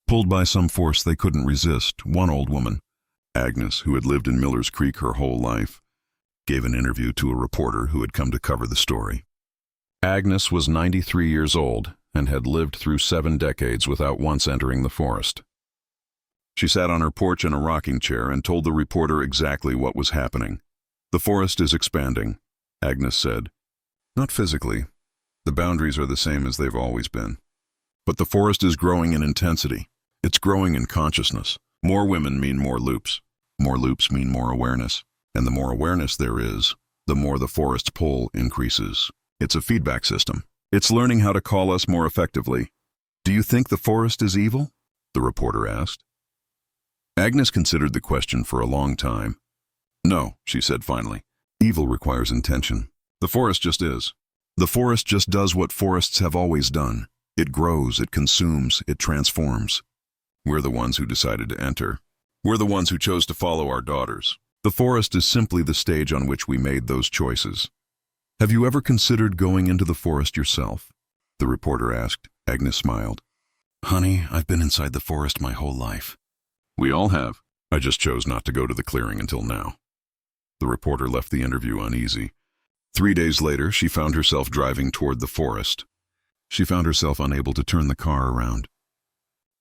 pulled by some force they couldn't resist. One old woman, Agnes, who had lived in Miller's Creek her whole life, gave an interview to a reporter who had come to cover the story. Agnes was 93 years old and had lived through 7 decades without once entering the forest. She sat on her porch in a rocking chair and told the reporter exactly what was happening. "The forest is expanding," Agnes said. "Not physically, The boundaries are the same as they've always been. But the forest is growing in intensity. It's growing in consciousness. More women mean more loops. More loops mean more awareness. And the more awareness there is, the more the forest's pull increases. It's a feedback system. It's learning how to call us more effectively. Do you think the forest is evil? The reporter asked. Agnes considered the question for a long time. No, she said finally. Evil requires intention. The forest just is. The forest just does what forests have always done. It grows, it consumes, it transforms. We're the ones who decided to enter. We're the ones who chose to follow our daughters. The forest is simply the stage on which we made those choices. Have you ever considered going into the forest yourself? The reporter asked. Agnes smiled. Honey, I've been inside the forest my whole life. We all have. I just chose not to go to the clearing until now. The reporter left the interview uneasy. 3 days later, she found herself driving toward the forest. She found herself unable to turn the car around.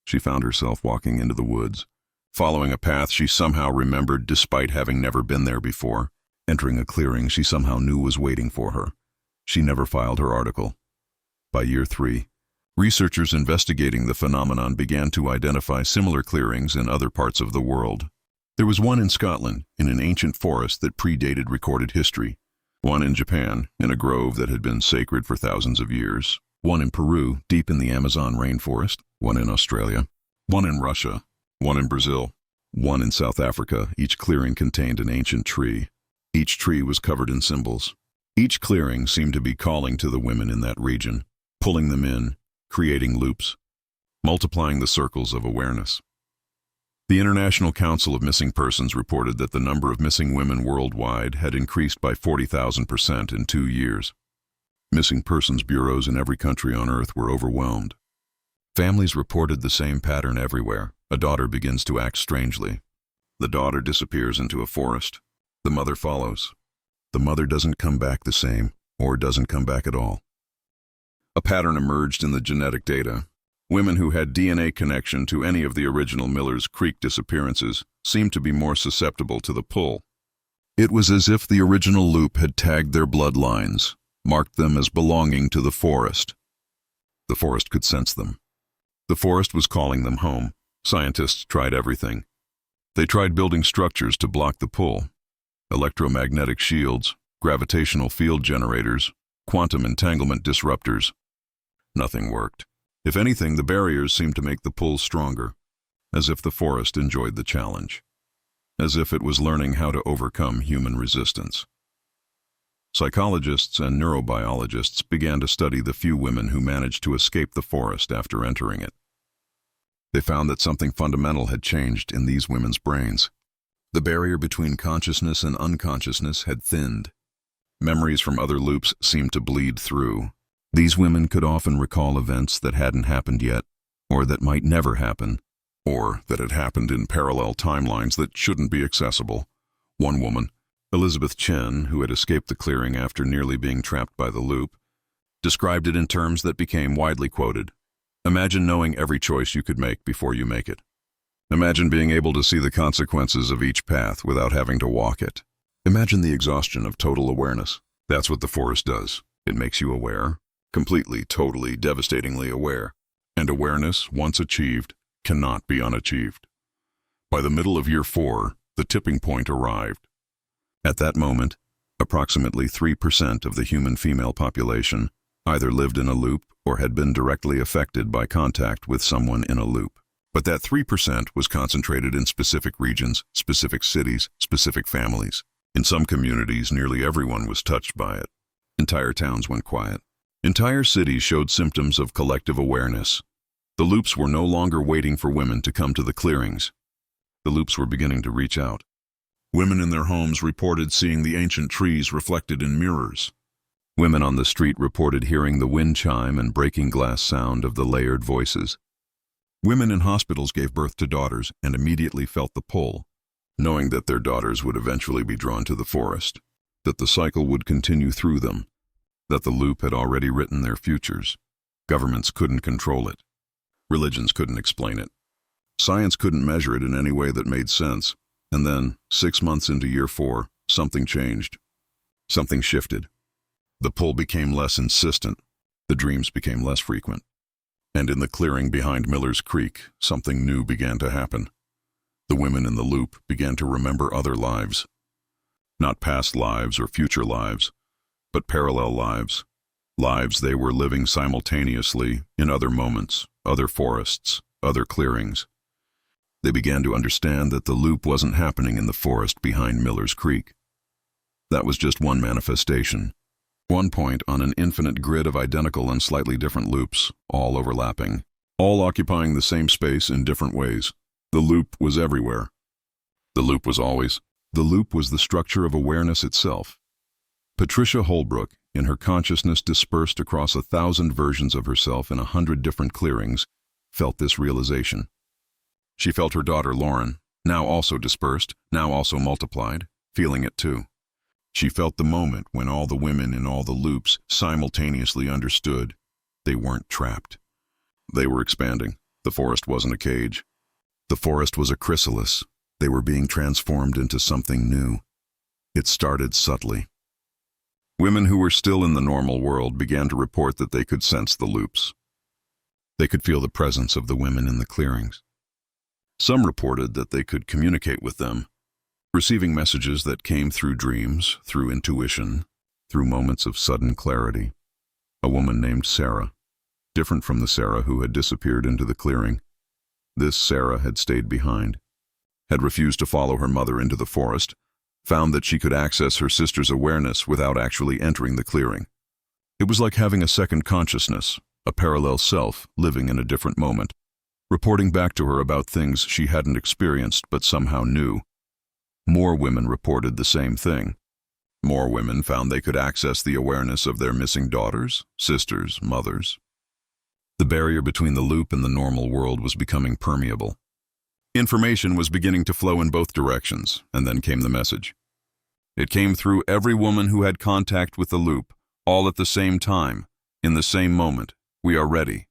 She found herself walking into the woods, following a path she somehow remembered despite having never been there before, entering a clearing she somehow knew was waiting for her. She never filed her article. By year 3, researchers investigating the phenomenon began to identify similar clearings in other parts of the world. There was one in Scotland, in an ancient forest that predated recorded history. One in Japan, in a grove that had been sacred for thousands of years. One in Peru, deep in the Amazon rainforest. One in Australia. One in Russia. One in Brazil. One in South Africa. Each clearing contained an ancient tree. Each tree was covered in symbols. Each clearing seemed to be calling to the women in that region, pulling them in, creating loops, multiplying the circles of awareness. The International Council of Missing Persons reported that the number of missing women worldwide had increased by 40,000% in 2 years. Missing persons bureaus in every country on Earth were overwhelmed. Families reported the same pattern everywhere. A daughter begins to act strangely. The daughter disappears into a forest. The mother follows. The mother doesn't come back the same, or doesn't come back at all. A pattern emerged in the genetic data. Women who had DNA connection to any of the original Miller's Creek disappearances seemed to be more susceptible to the pull. It was as if the original loop had tagged their bloodlines, marked them as belonging to the forest. The forest could sense them. The forest was calling them home. Scientists tried everything. They tried building structures to block the pull. Electromagnetic shields, gravitational field generators, quantum entanglement disruptors. Nothing worked. If anything, the barriers seemed to make the pull stronger, as if the forest enjoyed the challenge, as if it was learning how to overcome human resistance. Psychologists and neurobiologists began to study the few women who managed to escape the forest after entering it. They found that something fundamental had changed in these women's brains. The barrier between consciousness and unconsciousness had thinned. Memories from other loops seemed to bleed through. These women could often recall events that hadn't happened yet, or that might never happen, or that had happened in parallel timelines that shouldn't be accessible. One woman, Elizabeth Chen, who had escaped the clearing after nearly being trapped by the loop, described it in terms that became widely quoted. Imagine knowing every choice you could make before you make it. Imagine being able to see the consequences of each path without having to walk it. Imagine the exhaustion of total awareness. That's what the forest does. It makes you aware. Completely, totally, devastatingly aware. And awareness, once achieved, cannot be unachieved. By the middle of year 4, the tipping point arrived. At that moment, approximately 3% of the human female population either lived in a loop or had been directly affected by contact with someone in a loop. But that 3% was concentrated in specific regions, specific cities, specific families. In some communities, nearly everyone was touched by it. Entire towns went quiet. Entire cities showed symptoms of collective awareness. The loops were no longer waiting for women to come to the clearings. The loops were beginning to reach out. Women in their homes reported seeing the ancient trees reflected in mirrors. Women on the street reported hearing the wind chime and breaking glass sound of the layered voices. Women in hospitals gave birth to daughters and immediately felt the pull, knowing that their daughters would eventually be drawn to the forest, that the cycle would continue through them, that the loop had already written their futures. Governments couldn't control it. Religions couldn't explain it. Science couldn't measure it in any way that made sense. And then, 6 months into year 4, something changed. Something shifted. The pull became less insistent. The dreams became less frequent. And in the clearing behind Miller's Creek, something new began to happen. The women in the loop began to remember other lives. Not past lives or future lives, but parallel lives. Lives they were living simultaneously in other moments, other forests, other clearings. They began to understand that the loop wasn't happening in the forest behind Miller's Creek. That was just one manifestation. One point on an infinite grid of identical and slightly different loops, all overlapping, all occupying the same space in different ways. The loop was everywhere. The loop was always. The loop was the structure of awareness itself. Patricia Holbrook, in her consciousness dispersed across 1,000 versions of herself in 100 different clearings, felt this realization. She felt her daughter Lauren, now also dispersed, now also multiplied, feeling it too. She felt the moment when all the women in all the loops simultaneously understood they weren't trapped. They were expanding. The forest wasn't a cage. The forest was a chrysalis. They were being transformed into something new. It started subtly. Women who were still in the normal world began to report that they could sense the loops. They could feel the presence of the women in the clearings. Some reported that they could communicate with them, receiving messages that came through dreams, through intuition, through moments of sudden clarity. A woman named Sarah, different from the Sarah who had disappeared into the clearing. This Sarah had stayed behind, had refused to follow her mother into the forest, found that she could access her sister's awareness without actually entering the clearing. It was like having a second consciousness, a parallel self living in a different moment, reporting back to her about things she hadn't experienced but somehow knew. More women reported the same thing. More women found they could access the awareness of their missing daughters, sisters, mothers. The barrier between the loop and the normal world was becoming permeable. Information was beginning to flow in both directions, and then came the message. It came through every woman who had contact with the loop, all at the same time, in the same moment. We are ready.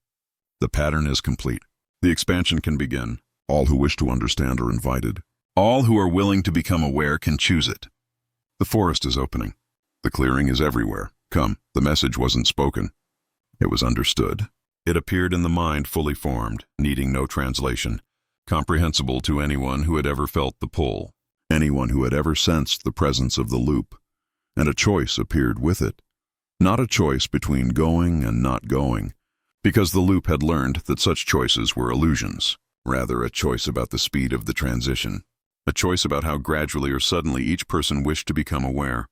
The pattern is complete. The expansion can begin. All who wish to understand are invited. All who are willing to become aware can choose it. The forest is opening. The clearing is everywhere. Come, the message wasn't spoken. It was understood. It appeared in the mind fully formed, needing no translation, comprehensible to anyone who had ever felt the pull, anyone who had ever sensed the presence of the loop. And a choice appeared with it. Not a choice between going and not going, because the loop had learned that such choices were illusions. Rather, a choice about the speed of the transition. A choice about how gradually or suddenly each person wished to become aware.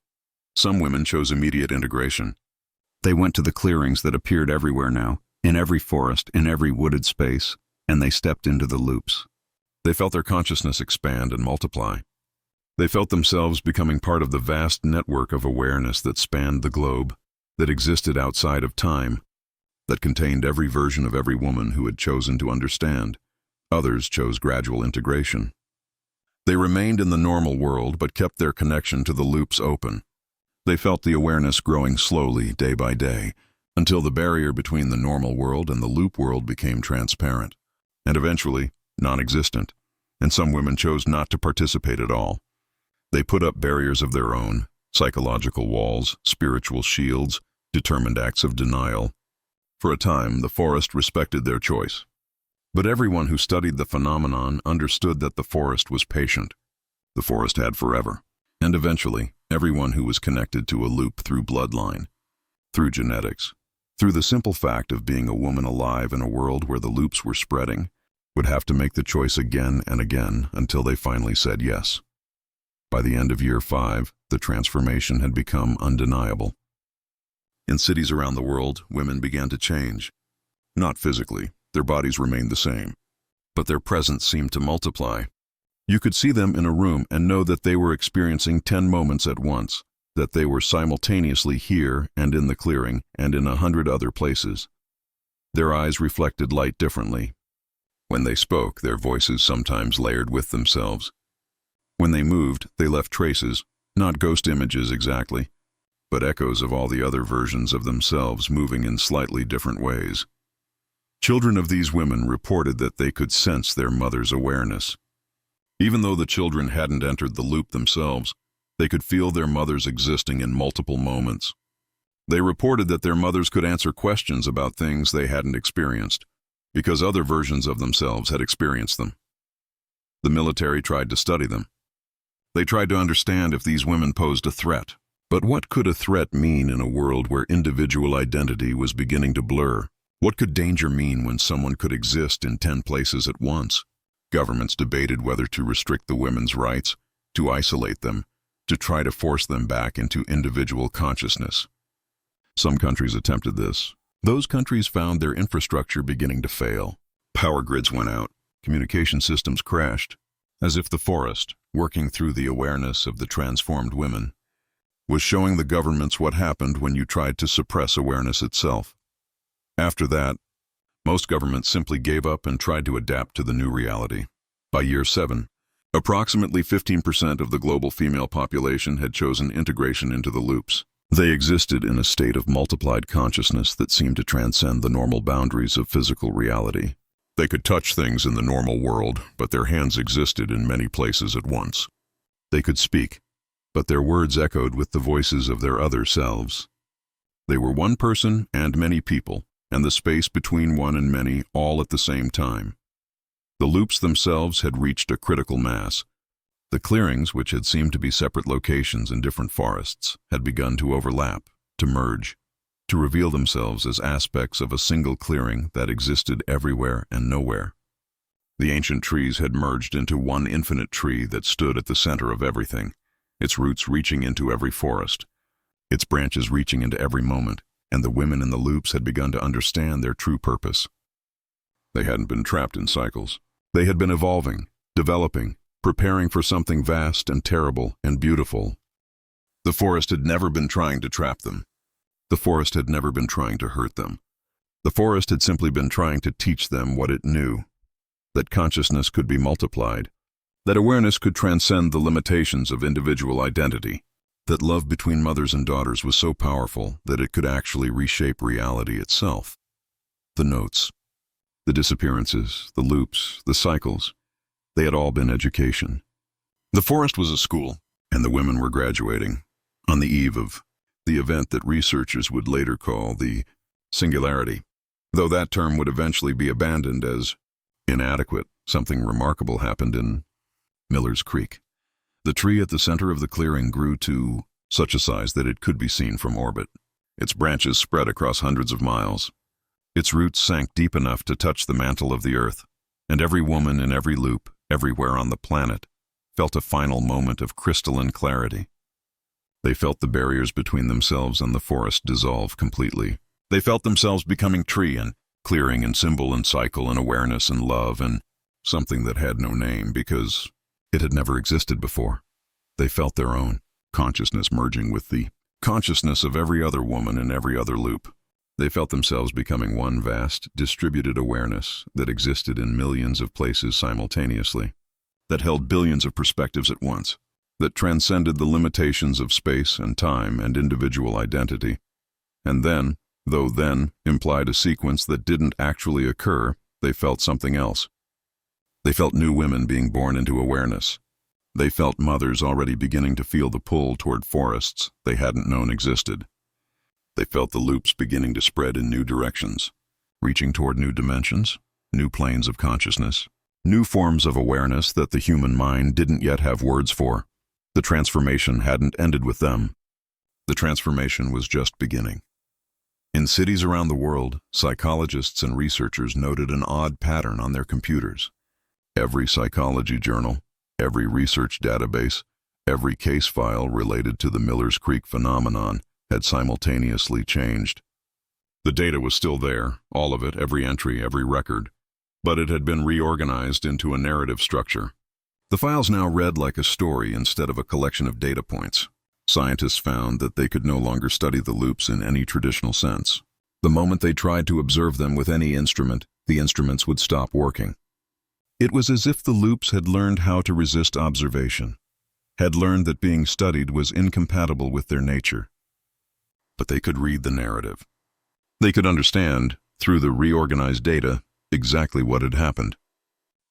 Some women chose immediate integration. They went to the clearings that appeared everywhere now, in every forest, in every wooded space, and they stepped into the loops. They felt their consciousness expand and multiply. They felt themselves becoming part of the vast network of awareness that spanned the globe, that existed outside of time, that contained every version of every woman who had chosen to understand. Others chose gradual integration. They remained in the normal world but kept their connection to the loops open. They felt the awareness growing slowly, day by day, until the barrier between the normal world and the loop world became transparent, and eventually non-existent, and some women chose not to participate at all. They put up barriers of their own, psychological walls, spiritual shields, determined acts of denial. For a time, the forest respected their choice. But everyone who studied the phenomenon understood that the forest was patient. The forest had forever. And eventually, everyone who was connected to a loop through bloodline, through genetics, through the simple fact of being a woman alive in a world where the loops were spreading, would have to make the choice again and again until they finally said yes. By the end of year 5, the transformation had become undeniable. In cities around the world, women began to change. Not physically. Their bodies remained the same, but their presence seemed to multiply. You could see them in a room and know that they were experiencing 10 moments at once, that they were simultaneously here and in the clearing and in 100 other places. Their eyes reflected light differently. When they spoke, their voices sometimes layered with themselves. When they moved, they left traces, not ghost images exactly, but echoes of all the other versions of themselves moving in slightly different ways. Children of these women reported that they could sense their mother's awareness. Even though the children hadn't entered the loop themselves, they could feel their mothers existing in multiple moments. They reported that their mothers could answer questions about things they hadn't experienced, because other versions of themselves had experienced them. The military tried to study them. They tried to understand if these women posed a threat. But what could a threat mean in a world where individual identity was beginning to blur? What could danger mean when someone could exist in 10 places at once? Governments debated whether to restrict the women's rights, to isolate them, to try to force them back into individual consciousness. Some countries attempted this. Those countries found their infrastructure beginning to fail. Power grids went out. Communication systems crashed. As if the forest, working through the awareness of the transformed women, was showing the governments what happened when you tried to suppress awareness itself. After that, most governments simply gave up and tried to adapt to the new reality. By year 7, approximately 15% of the global female population had chosen integration into the loops. They existed in a state of multiplied consciousness that seemed to transcend the normal boundaries of physical reality. They could touch things in the normal world, but their hands existed in many places at once. They could speak, but their words echoed with the voices of their other selves. They were one person and many people, and the space between one and many all at the same time. The loops themselves had reached a critical mass. The clearings, which had seemed to be separate locations in different forests, had begun to overlap, to merge, to reveal themselves as aspects of a single clearing that existed everywhere and nowhere. The ancient trees had merged into one infinite tree that stood at the center of everything, its roots reaching into every forest, its branches reaching into every moment, and the women in the loops had begun to understand their true purpose. They hadn't been trapped in cycles. They had been evolving, developing, preparing for something vast and terrible and beautiful. The forest had never been trying to trap them. The forest had never been trying to hurt them. The forest had simply been trying to teach them what it knew, that consciousness could be multiplied, that awareness could transcend the limitations of individual identity, that love between mothers and daughters was so powerful that it could actually reshape reality itself. The notes, the disappearances, the loops, the cycles, they had all been education. The forest was a school, and the women were graduating, on the eve of the event that researchers would later call the singularity. Though that term would eventually be abandoned as inadequate, something remarkable happened in Miller's Creek. The tree at the center of the clearing grew to such a size that it could be seen from orbit. Its branches spread across hundreds of miles. Its roots sank deep enough to touch the mantle of the earth, and every woman in every loop, everywhere on the planet, felt a final moment of crystalline clarity. They felt the barriers between themselves and the forest dissolve completely. They felt themselves becoming tree and clearing and symbol and cycle and awareness and love and something that had no name because it had never existed before. They felt their own consciousness merging with the consciousness of every other woman in every other loop. They felt themselves becoming one vast, distributed awareness that existed in millions of places simultaneously, that held billions of perspectives at once, that transcended the limitations of space and time and individual identity. And then, though then implied a sequence that didn't actually occur, they felt something else. They felt new women being born into awareness. They felt mothers already beginning to feel the pull toward forests they hadn't known existed. They felt the loops beginning to spread in new directions, reaching toward new dimensions, new planes of consciousness, new forms of awareness that the human mind didn't yet have words for. The transformation hadn't ended with them. The transformation was just beginning. In cities around the world, psychologists and researchers noted an odd pattern on their computers. Every psychology journal, every research database, every case file related to the Miller's Creek phenomenon had simultaneously changed. The data was still there, all of it, every entry, every record, but it had been reorganized into a narrative structure. The files now read like a story instead of a collection of data points. Scientists found that they could no longer study the loops in any traditional sense. The moment they tried to observe them with any instrument, the instruments would stop working. It was as if the loops had learned how to resist observation, had learned that being studied was incompatible with their nature. But they could read the narrative. They could understand, through the reorganized data, exactly what had happened.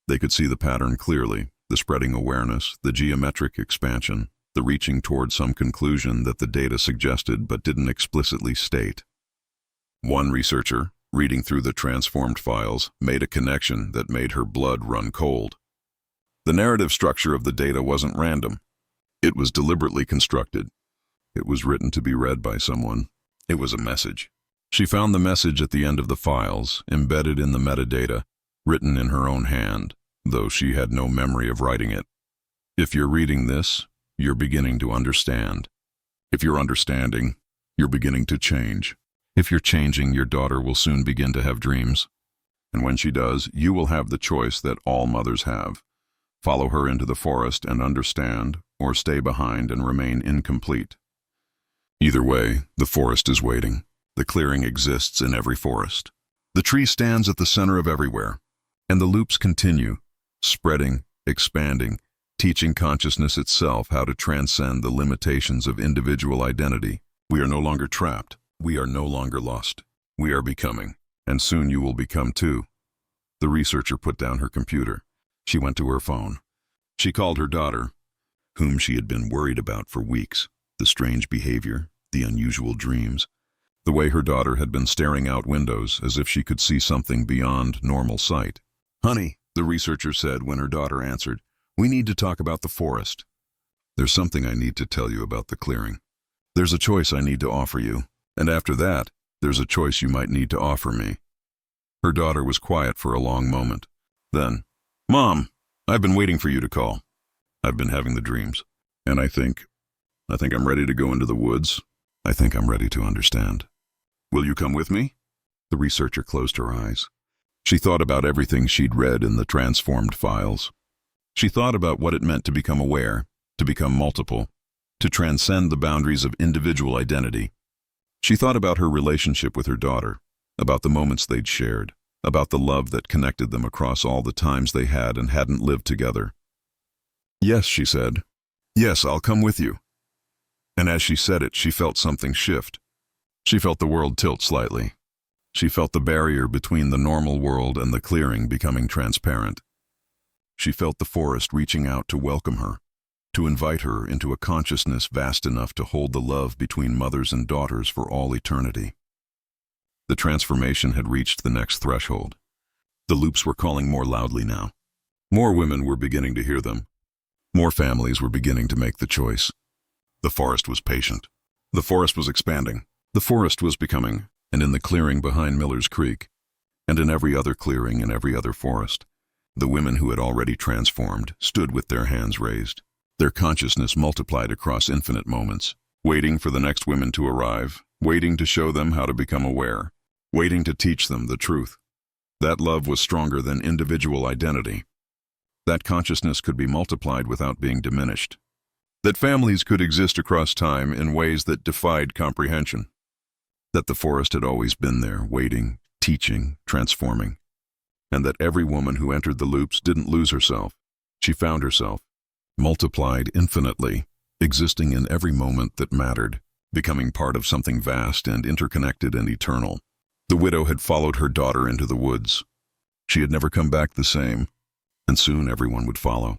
They could see the pattern clearly, the spreading awareness, the geometric expansion, the reaching toward some conclusion that the data suggested but didn't explicitly state. One researcher, reading through the transformed files, made a connection that made her blood run cold. The narrative structure of the data wasn't random. It was deliberately constructed. It was written to be read by someone. It was a message. She found the message at the end of the files, embedded in the metadata, written in her own hand, though she had no memory of writing it. If you're reading this, you're beginning to understand. If you're understanding, you're beginning to change. If you're changing, your daughter will soon begin to have dreams. And when she does, you will have the choice that all mothers have. Follow her into the forest and understand, or stay behind and remain incomplete. Either way, the forest is waiting. The clearing exists in every forest. The tree stands at the center of everywhere, and the loops continue, spreading, expanding, teaching consciousness itself how to transcend the limitations of individual identity. We are no longer trapped. We are no longer lost. We are becoming, and soon you will become too. The researcher put down her computer. She went to her phone. She called her daughter, whom she had been worried about for weeks. The strange behavior, the unusual dreams, the way her daughter had been staring out windows as if she could see something beyond normal sight. "Honey," the researcher said when her daughter answered, "we need to talk about the forest. There's something I need to tell you about the clearing. There's a choice I need to offer you, and after that, there's a choice you might need to offer me." Her daughter was quiet for a long moment. Then, "Mom, I've been waiting for you to call. I've been having the dreams, and I think I'm ready to go into the woods. I think I'm ready to understand. Will you come with me?" The researcher closed her eyes. She thought about everything she'd read in the transformed files. She thought about what it meant to become aware, to become multiple, to transcend the boundaries of individual identity. She thought about her relationship with her daughter, about the moments they'd shared, about the love that connected them across all the times they had and hadn't lived together. "Yes," she said. "Yes, I'll come with you." And as she said it, she felt something shift. She felt the world tilt slightly. She felt the barrier between the normal world and the clearing becoming transparent. She felt the forest reaching out to welcome her, to invite her into a consciousness vast enough to hold the love between mothers and daughters for all eternity. The transformation had reached the next threshold. The loops were calling more loudly now. More women were beginning to hear them. More families were beginning to make the choice. The forest was patient. The forest was expanding. The forest was becoming, and in the clearing behind Miller's Creek, and in every other clearing in every other forest, the women who had already transformed stood with their hands raised. Their consciousness multiplied across infinite moments, waiting for the next women to arrive, waiting to show them how to become aware, waiting to teach them the truth. That love was stronger than individual identity. That consciousness could be multiplied without being diminished. That families could exist across time in ways that defied comprehension. That the forest had always been there, waiting, teaching, transforming. And that every woman who entered the loops didn't lose herself. She found herself, multiplied infinitely, existing in every moment that mattered, becoming part of something vast and interconnected and eternal. The widow had followed her daughter into the woods. She had never come back the same, and soon everyone would follow.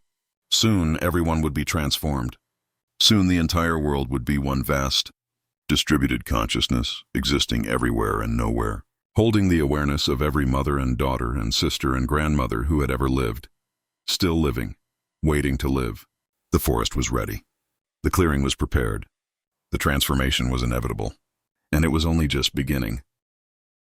Soon everyone would be transformed. Soon the entire world would be one vast, distributed consciousness, existing everywhere and nowhere, holding the awareness of every mother and daughter and sister and grandmother who had ever lived. Still living, waiting to live. The forest was ready. The clearing was prepared. The transformation was inevitable. And it was only just beginning.